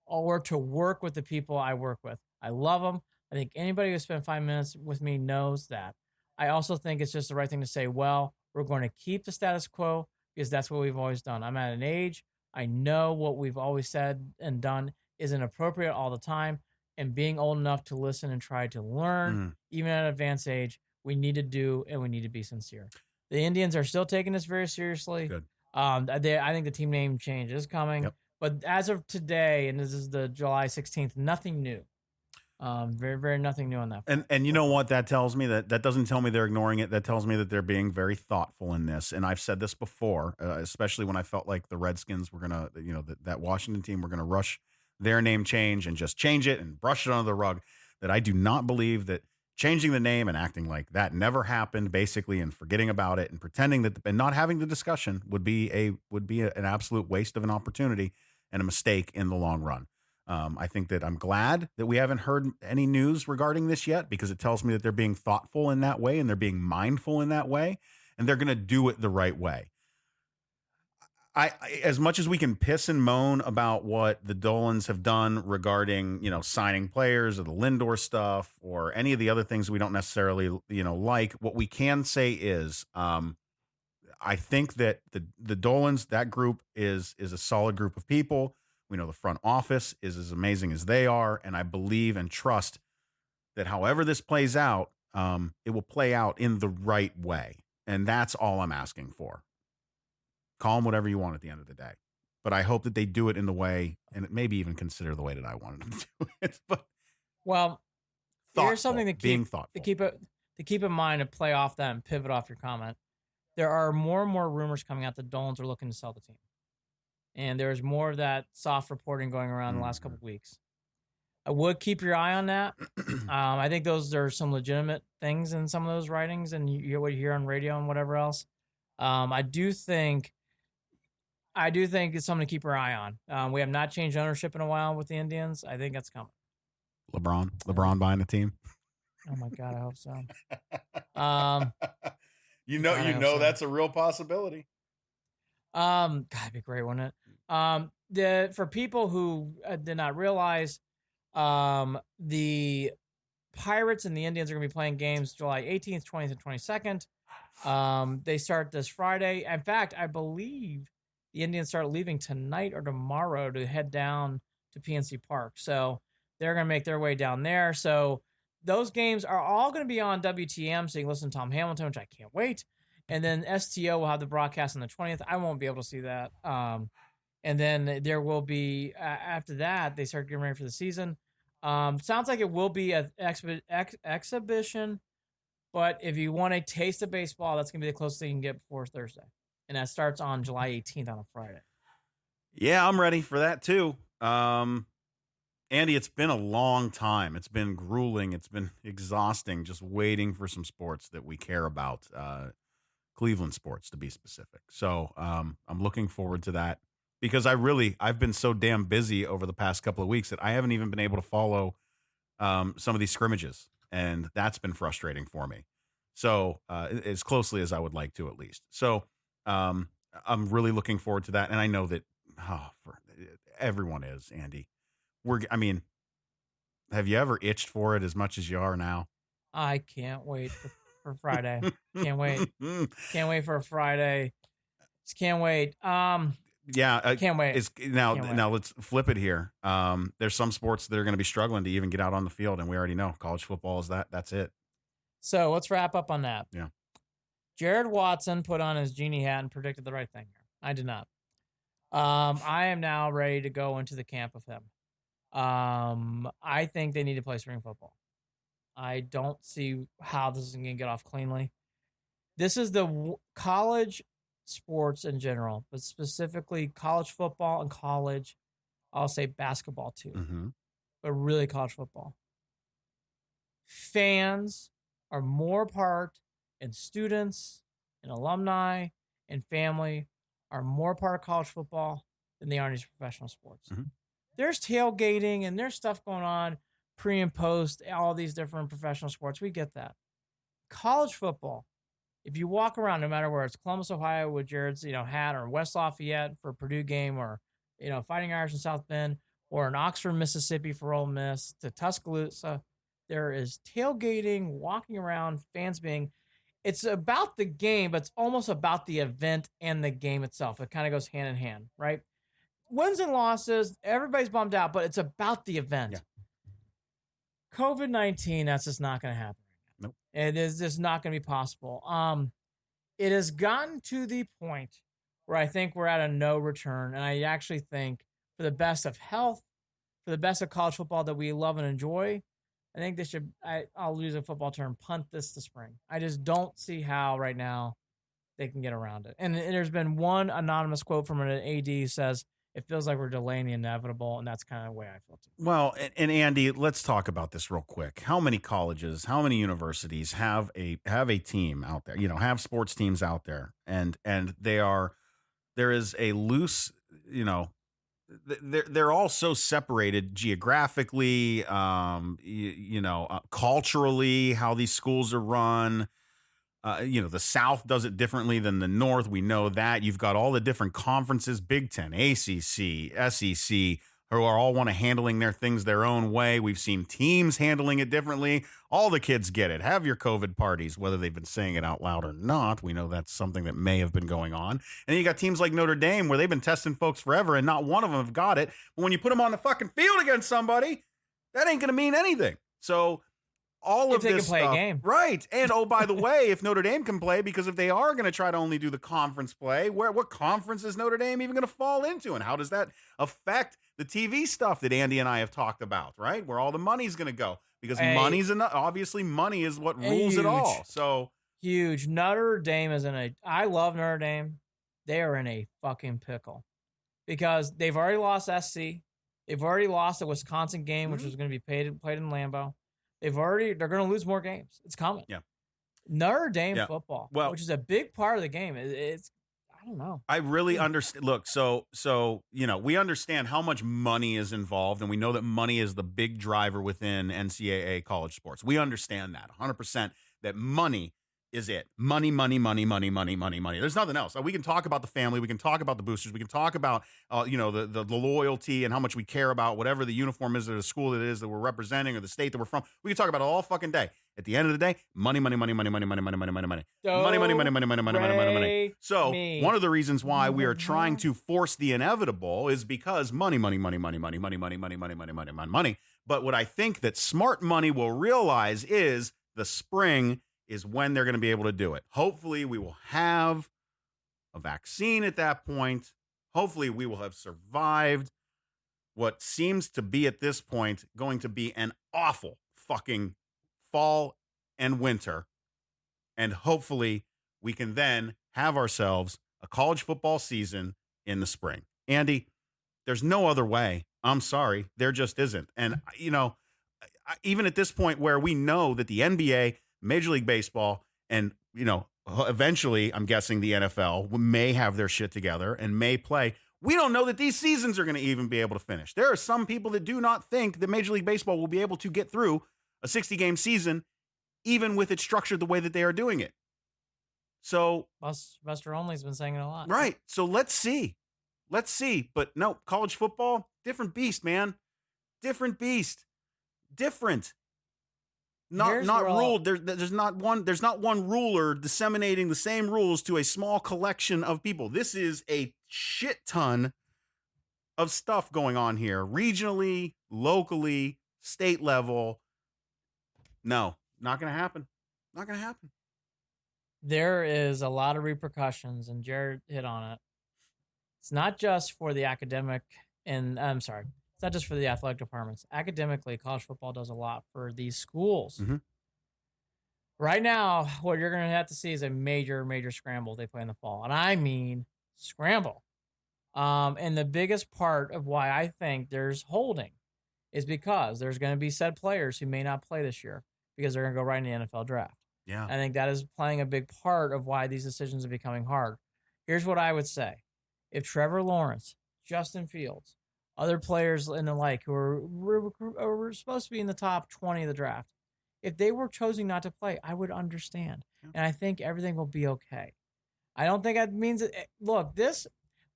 or to work with the people I work with. I love them. I think anybody who spent 5 minutes with me knows that. I also think it's just the right thing to say, well, we're going to keep the status quo because that's what we've always done. I'm at an age, I know what we've always said and done isn't appropriate all the time. And being old enough to listen and try to learn, even at an advanced age, we need to do and we need to be sincere. The Indians are still taking this very seriously. Good. I think the team name change is coming. Yep. But as of today, and this is the July 16th, nothing new. Very, very nothing new on that. And you know what that tells me? That doesn't tell me they're ignoring it. That tells me that they're being very thoughtful in this. And I've said this before, especially when I felt like the Redskins were going to, you know, that Washington team were going to rush their name change and just change it and brush it under the rug, that I do not believe that changing the name and acting like that never happened, basically, and forgetting about it and pretending that and not having the discussion would be an absolute waste of an opportunity and a mistake in the long run. I think that I'm glad that we haven't heard any news regarding this yet, because it tells me that they're being thoughtful in that way and they're being mindful in that way, and they're going to do it the right way. I as much as we can piss and moan about what the Dolans have done regarding, you know, signing players or the Lindor stuff or any of the other things we don't necessarily, you know, like, what we can say is, I think that the Dolans, that group is a solid group of people. We know the front office is as amazing as they are, and I believe and trust that however this plays out, it will play out in the right way, and that's all I'm asking for. Call them whatever you want at the end of the day, but I hope that they do it in the way, and maybe even consider the way that I wanted them to do it. But well, here's something to keep in mind and play off that and pivot off your comment. There are more and more rumors coming out that Dolans are looking to sell the team. And there's more of that soft reporting going around the last couple of weeks. I would keep your eye on that. I think those are some legitimate things in some of those writings and what you hear on radio and whatever else. I do think it's something to keep our eye on. We have not changed ownership in a while with the Indians. I think that's coming. LeBron buying the team. Oh my God, I hope so. That's a real possibility. God, it'd be great, wouldn't it? For people who did not realize, the Pirates and the Indians are going to be playing games July 18th, 20th, and 22nd. They start this Friday. In fact, I believe the Indians start leaving tonight or tomorrow to head down to PNC Park. So they're going to make their way down there. So those games are all going to be on WTM, so you can listen to Tom Hamilton, which I can't wait. And then STO will have the broadcast on the 20th. I won't be able to see that. And then there will be, after that, they start getting ready for the season. Sounds like it will be an exhibition, but if you want a taste of baseball, that's going to be the closest thing you can get before Thursday. And that starts on July 18th on a Friday. Yeah, I'm ready for that too. Andy, it's been a long time. It's been grueling. It's been exhausting just waiting for some sports that we care about, Cleveland sports to be specific. So I'm looking forward to that because I've been so damn busy over the past couple of weeks that I haven't even been able to follow some of these scrimmages, and that's been frustrating for me. So as closely as I would like to, at least. So I'm really looking forward to that, and I know that everyone is, Andy. Have you ever itched for it as much as you are now? I can't wait for Friday. Can't wait. Can't wait for a Friday. Just can't wait. Can't wait. Now let's flip it here. There's some sports that are going to be struggling to even get out on the field, and we already know college football is that. That's it. So let's wrap up on that. Yeah. Jared Watson put on his genie hat and predicted the right thing here. I did not. I am now ready to go into the camp of him. I think they need to play spring football. I don't see how this is going to get off cleanly. This is the college sports in general, but specifically college football and college, I'll say basketball too, but really college football. Fans are more part, and students and alumni and family are more part of college football than they are in these professional sports. There's tailgating and there's stuff going on pre and post all these different professional sports. We get that. College football, if you walk around, no matter where it's Columbus, Ohio with Jared's hat, or West Lafayette for a Purdue game, or Fighting Irish in South Bend, or in Oxford, Mississippi for Ole Miss, to Tuscaloosa, there is tailgating, walking around, fans being. It's about the game, but it's almost about the event and the game itself. It kind of goes hand in hand, right? Wins and losses, everybody's bummed out, but it's about the event. Yeah. COVID-19, that's just not going to happen. Nope. It is just not going to be possible. It has gotten to the point where I think we're at a no return, and I actually think for the best of health, for the best of college football that we love and enjoy, I think they should, I'll use a football term, punt this to spring. I just don't see how right now they can get around it. And there's been one anonymous quote from an AD says, it feels like we're delaying the inevitable, and that's kind of the way I feel too. Well, and Andy, let's talk about this real quick. How many colleges, how many universities have a team out there? Have sports teams out there, and there is a loose, they're all so separated geographically, culturally, how these schools are run. The South does it differently than the North. We know that. You've got all the different conferences, Big Ten, ACC, SEC, who are all want to handling their things their own way. We've seen teams handling it differently. All the kids get it. Have your COVID parties, whether they've been saying it out loud or not. We know that's something that may have been going on. And then you got teams like Notre Dame where they've been testing folks forever and not one of them have got it. But when you put them on the fucking field against somebody, that ain't going to mean anything. So all if of they this can play stuff. a game. Right. And oh, by the way, if Notre Dame can play, because if they are going to try to only do the conference play, what conference is Notre Dame even going to fall into? And how does that affect the TV stuff that Andy and I have talked about, right? Where all the money's going to go. Because money's enough. Obviously, money is what rules it all. So huge. Notre Dame is I love Notre Dame. They are in a fucking pickle. Because they've already lost SC. They've already lost the Wisconsin game, which was going to be played in Lambeau. They're going to lose more games. It's coming. Yeah. Notre Dame football, which is a big part of the game. It's I don't know. I really understand. Look, so we understand how much money is involved, and we know that money is the big driver within NCAA college sports. We understand that 100%. That money is it. Money. There's nothing else. We can talk about the family. We can talk about the boosters. We can talk about, the loyalty and how much we care about whatever the uniform is or the school it is that we're representing or the state that we're from. We can talk about it all fucking day. At the end of the day, money. So one of the reasons why we are trying to force the inevitable is because money. But what I think that smart money will realize is the spring is when they're going to be able to do it. Hopefully we will have a vaccine at that point. Hopefully we will have survived what seems to be at this point going to be an awful fucking fall and winter. And hopefully we can then have ourselves a college football season in the spring. Andy, there's no other way. I'm sorry. There just isn't. And, even at this point where we know that the NBA, Major League Baseball, and, eventually, I'm guessing the NFL may have their shit together and may play. We don't know that these seasons are going to even be able to finish. There are some people that do not think that Major League Baseball will be able to get through a 60-game season, even with it structured the way that they are doing it. So Buster Olney's been saying it a lot. Right. So let's see. But no, college football, different beast, man. Different beast. Different. Not ruled. There's not one ruler disseminating the same rules to a small collection of people. This is a shit ton of stuff going on here, regionally, locally, state level. No, not going to happen. Not going to happen. There is a lot of repercussions, and Jared hit on it. It's not just for the academic, it's not just for the athletic departments. Academically, college football does a lot for these schools. Mm-hmm. Right now, what you're going to have to see is a major, major scramble they play in the fall. And I mean scramble. And the biggest part of why I think there's holding is because there's going to be said players who may not play this year because they're going to go right in the NFL draft. Yeah. I think that is playing a big part of why these decisions are becoming hard. Here's what I would say. If Trevor Lawrence, Justin Fields, other players and the like who are supposed to be in the top 20 of the draft, if they were choosing not to play, I would understand. Yeah. And I think everything will be okay. I don't think that means that, look,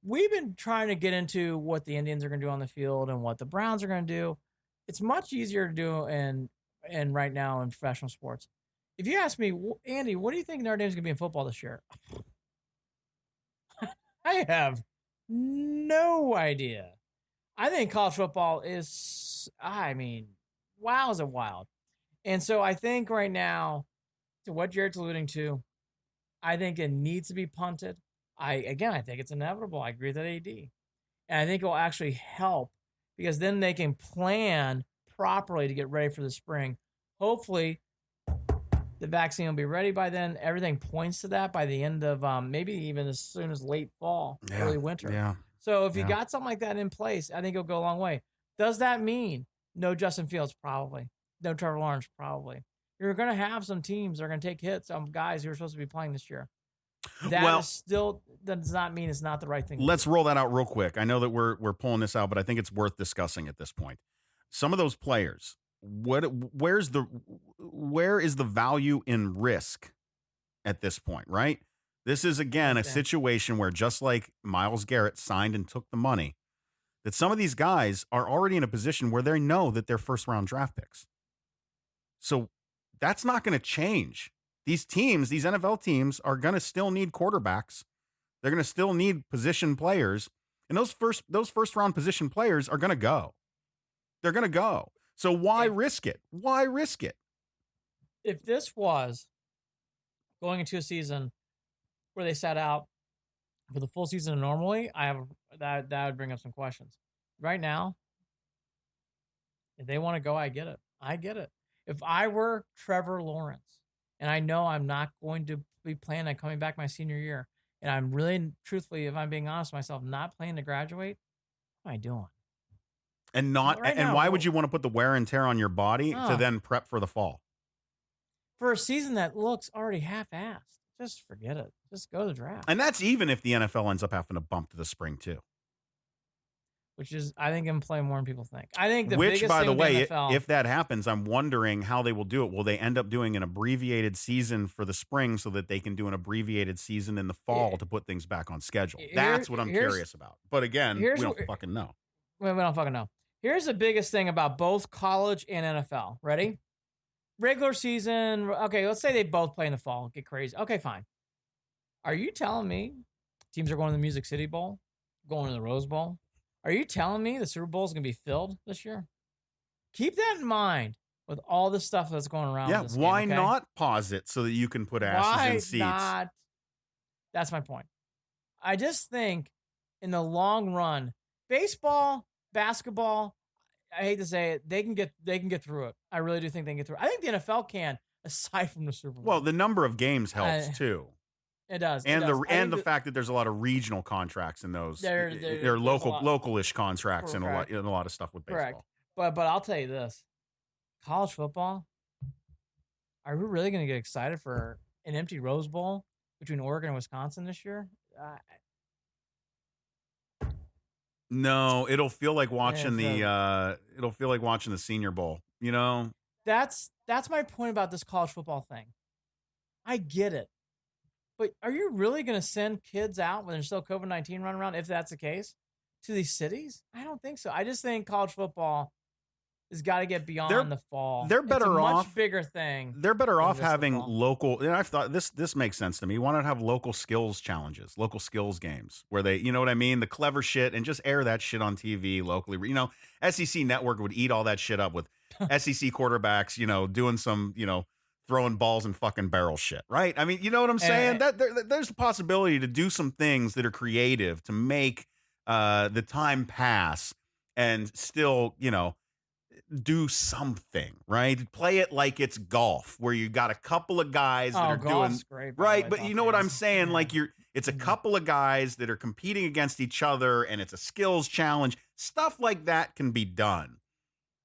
we've been trying to get into what the Indians are going to do on the field and what the Browns are going to do. It's much easier to do in right now in professional sports. If you ask me, Andy, what do you think Notre Dame's going to be in football this year? I have no idea. I think college football is, wowza wild. And so I think right now, to what Jared's alluding to, I think it needs to be punted. I think it's inevitable. I agree with that AD. And I think it will actually help because then they can plan properly to get ready for the spring. Hopefully, the vaccine will be ready by then. Everything points to that by the end of maybe even as soon as late fall, early winter. Yeah. So if you got something like that in place, I think it'll go a long way. Does that mean no Justin Fields? Probably. No Trevor Lawrence? Probably. You're going to have some teams that are going to take hits on guys who are supposed to be playing this year. That does not mean it's not the right thing. Let's roll that out real quick. I know that we're pulling this out, but I think it's worth discussing at this point. Some of those players, where is the value in risk at this point, right? This is, again, a situation where just like Myles Garrett signed and took the money, that some of these guys are already in a position where they know that they're first-round draft picks. So that's not going to change. These teams, these NFL teams, are going to still need quarterbacks. They're going to still need position players. And those first-round position players are going to go. They're going to go. So why risk it? Why risk it? If this was going into a season where they sat out for the full season normally, that would bring up some questions. Right now, if they want to go, I get it. I get it. If I were Trevor Lawrence, and I know I'm not going to be planning on coming back my senior year, and I'm really, truthfully, if I'm being honest with myself, not planning to graduate, what am I doing? And why would you want to put the wear and tear on your body to then prep for the fall? For a season that looks already half-assed, just forget it. Just go to the draft. And that's even if the NFL ends up having to bump to the spring too. Which is, I think, going to play more than people think. I think Which, by the way, if that happens, I'm wondering how they will do it. Will they end up doing an abbreviated season for the spring so that they can do an abbreviated season in the fall to put things back on schedule? That's what I'm curious about. But again, we don't fucking know. We don't fucking know. Here's the biggest thing about both college and NFL. Ready? Regular season. Okay, let's say they both play in the fall. Get crazy. Okay, fine. Are you telling me teams are going to the Music City Bowl, going to the Rose Bowl? Are you telling me the Super Bowl is going to be filled this year? Keep that in mind with all the stuff that's going around. Yeah, this why game, okay? not pause it so that you can put asses in seats? Not? That's my point. I just think in the long run, baseball, basketball, I hate to say it, they can get through it. I really do think they can get through it. I think the NFL can, aside from the Super Bowl. Well, the number of games helps too. It does. And the fact that there's a lot of regional contracts in those. They're local-ish contracts and a lot of stuff with baseball. Correct. But I'll tell you this. College football, are we really going to get excited for an empty Rose Bowl between Oregon and Wisconsin this year? No, it'll feel like watching the Senior Bowl, you know? That's my point about this college football thing. I get it. But are you really going to send kids out when there's still COVID-19 running around, if that's the case, to these cities? I don't think so. I just think college football has got to get beyond the fall. They're better off. Much bigger thing. They're better off having local. And I've thought this makes sense to me. Why not have local skills challenges, local skills games where they, you know what I mean, the clever shit, and just air that shit on TV locally. You know, SEC Network would eat all that shit up with SEC quarterbacks, you know, doing some, you know, throwing balls and fucking barrel shit, right? I mean, you know what I'm saying? There's a possibility to do some things that are creative to make the time pass and still, you know, do something, right? Play it like it's golf, where you got a couple of guys that are doing great, right. But you know what I'm saying? Yeah. Like it's a couple of guys that are competing against each other, and it's a skills challenge. Stuff like that can be done.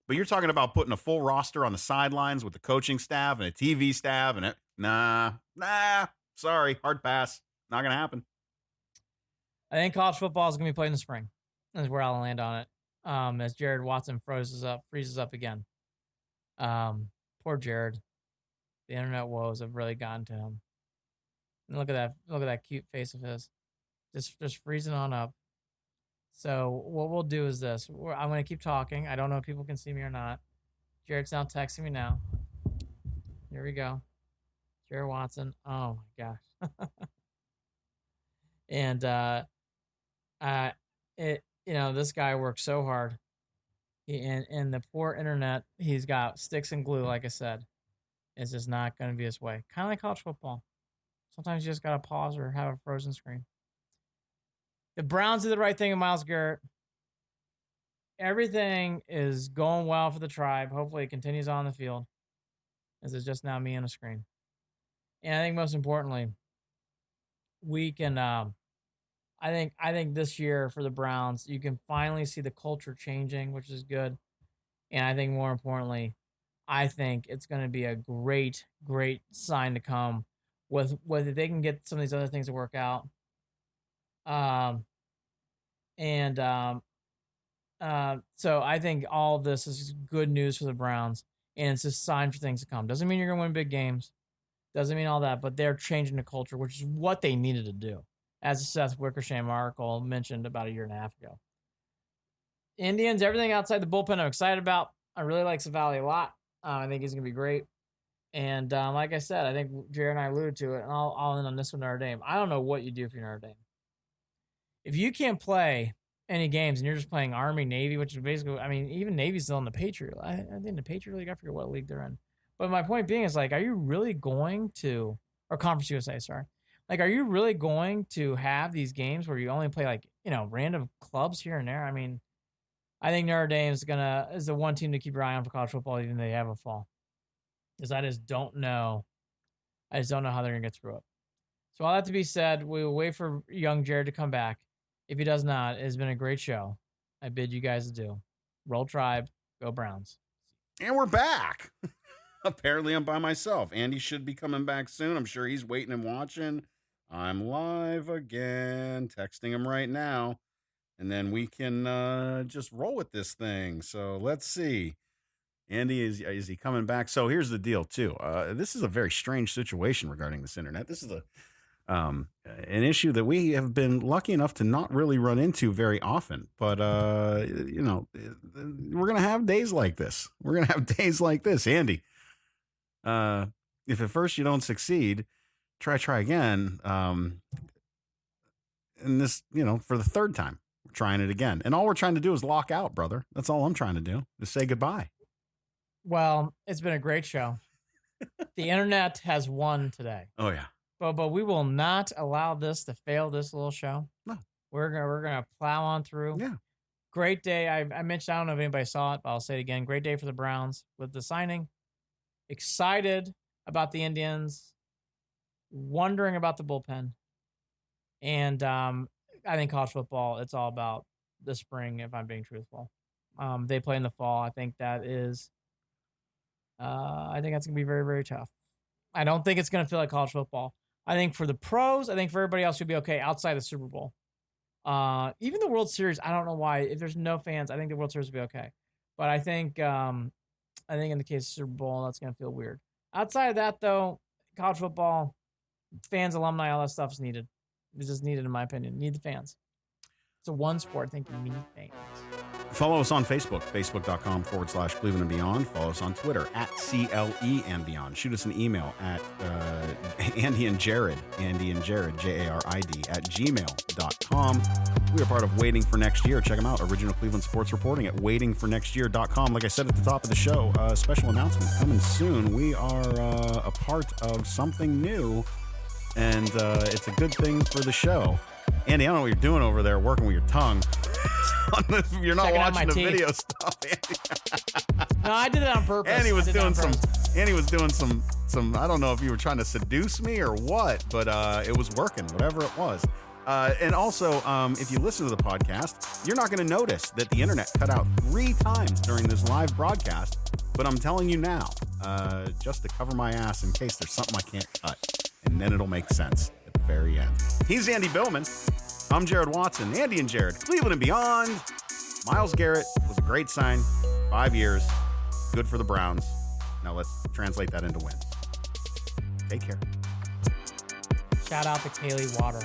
But you're talking about putting a full roster on the sidelines with the coaching staff and a TV staff and nah, sorry, hard pass. Not going to happen. I think college football is going to be played in the spring. That's where I'll land on it. As Jared Watson freezes up again. Poor Jared. The internet woes have really gotten to him. And look at that cute face of his. Just freezing on up. So what we'll do is this. I'm going to keep talking. I don't know if people can see me or not. Jared's now texting me now. Here we go. Jared Watson. Oh, my gosh. And this guy works so hard. And the poor internet, he's got sticks and glue, like I said. It's just not going to be his way. Kind of like college football. Sometimes you just got to pause or have a frozen screen. The Browns did the right thing with Myles Garrett. Everything is going well for the Tribe. Hopefully it continues on the field. This is just now me on a screen. And I think most importantly, we can I think this year for the Browns, you can finally see the culture changing, which is good. And I think more importantly, I think it's going to be a great, great sign to come with whether they can get some of these other things to work out. So I think all of this is good news for the Browns, and it's a sign for things to come. Doesn't mean you're going to win big games. Doesn't mean all that, but they're changing the culture, which is what they needed to do, as the Seth Wickersham article mentioned about a year and a half ago. Indians, everything outside the bullpen I'm excited about. I really like Savali a lot. I think he's going to be great. And like I said, I think Jared and I alluded to it, and I'll end on this one, Notre Dame. I don't know what you do if you're Notre Dame. If you can't play any games and you're just playing Army, Navy, which is basically, I mean, even Navy's still in the Patriot. I think the Patriot League, I forget what league they're in. But my point being is, like, are you really going to, or Conference USA, sorry. Like, are you really going to have these games where you only play, like, random clubs here and there? I mean, I think Notre Dame is the one team to keep your eye on for college football, even though they have a fall. Because I just don't know. how they're going to get through it. So all that to be said, we will wait for young Jarid to come back. If he does not, it has been a great show. I bid you guys adieu. Roll Tribe, go Browns. And we're back. Apparently I'm by myself. Andy should be coming back soon. I'm sure he's waiting and watching. I'm live again, texting him right now. And then we can just roll with this thing. So let's see. Andy, is he coming back? So here's the deal, too. This is a very strange situation regarding this internet. This is an issue that we have been lucky enough to not really run into very often. But, we're going to have days like this. We're going to have days like this. Andy, if at first you don't succeed, try again. And this, for the third time, we're trying it again. And all we're trying to do is lock out, brother. That's all I'm trying to do, is say goodbye. Well, it's been a great show. The internet has won today. Oh, yeah. But we will not allow this to fail, this little show. No. We're gonna plow on through. Yeah. Great day. I mentioned, I don't know if anybody saw it, but I'll say it again. Great day for the Browns with the signing. Excited about the Indians. Wondering about the bullpen. And I think college football, it's all about the spring, if I'm being truthful. They play in the fall. I think that is... I think that's going to be very, very tough. I don't think it's going to feel like college football. I think for the pros, I think for everybody else, you'll be okay outside the Super Bowl. Even the World Series, I don't know why. If there's no fans, I think the World Series will be okay. But I think in the case of Super Bowl, that's going to feel weird. Outside of that, though, college football, fans, alumni, all that stuff is needed. It's just needed, in my opinion. Need the fans. It's a one sport. I think you need fans. Follow us on Facebook, facebook.com/Cleveland and Beyond. Follow us on Twitter @CLE and Beyond. Shoot us an email at Andy and Jarid, Jarid, Jarid, @gmail.com. We are part of Waiting for Next Year. Check them out. Original Cleveland Sports Reporting at waitingfornextyear.com. Like I said at the top of the show, special announcement coming soon. We are a part of something new, and it's a good thing for the show. Andy, I don't know what you're doing over there, working with your tongue. You're not watching the video stuff, Andy. No, I did it on purpose. Andy was doing some. I don't know if you were trying to seduce me or what, but it was working, whatever it was. And also, if you listen to the podcast, you're not going to notice that the internet cut out 3 times during this live broadcast. But I'm telling you now, just to cover my ass in case there's something I can't cut, and then it'll make sense at the very end. He's Andy Billman. I'm Jarid Watson. Andy and Jarid, Cleveland and Beyond. Myles Garrett was a great sign. 5 years. Good for the Browns. Now let's translate that into wins. Take care. Shout out to Kaylee Water.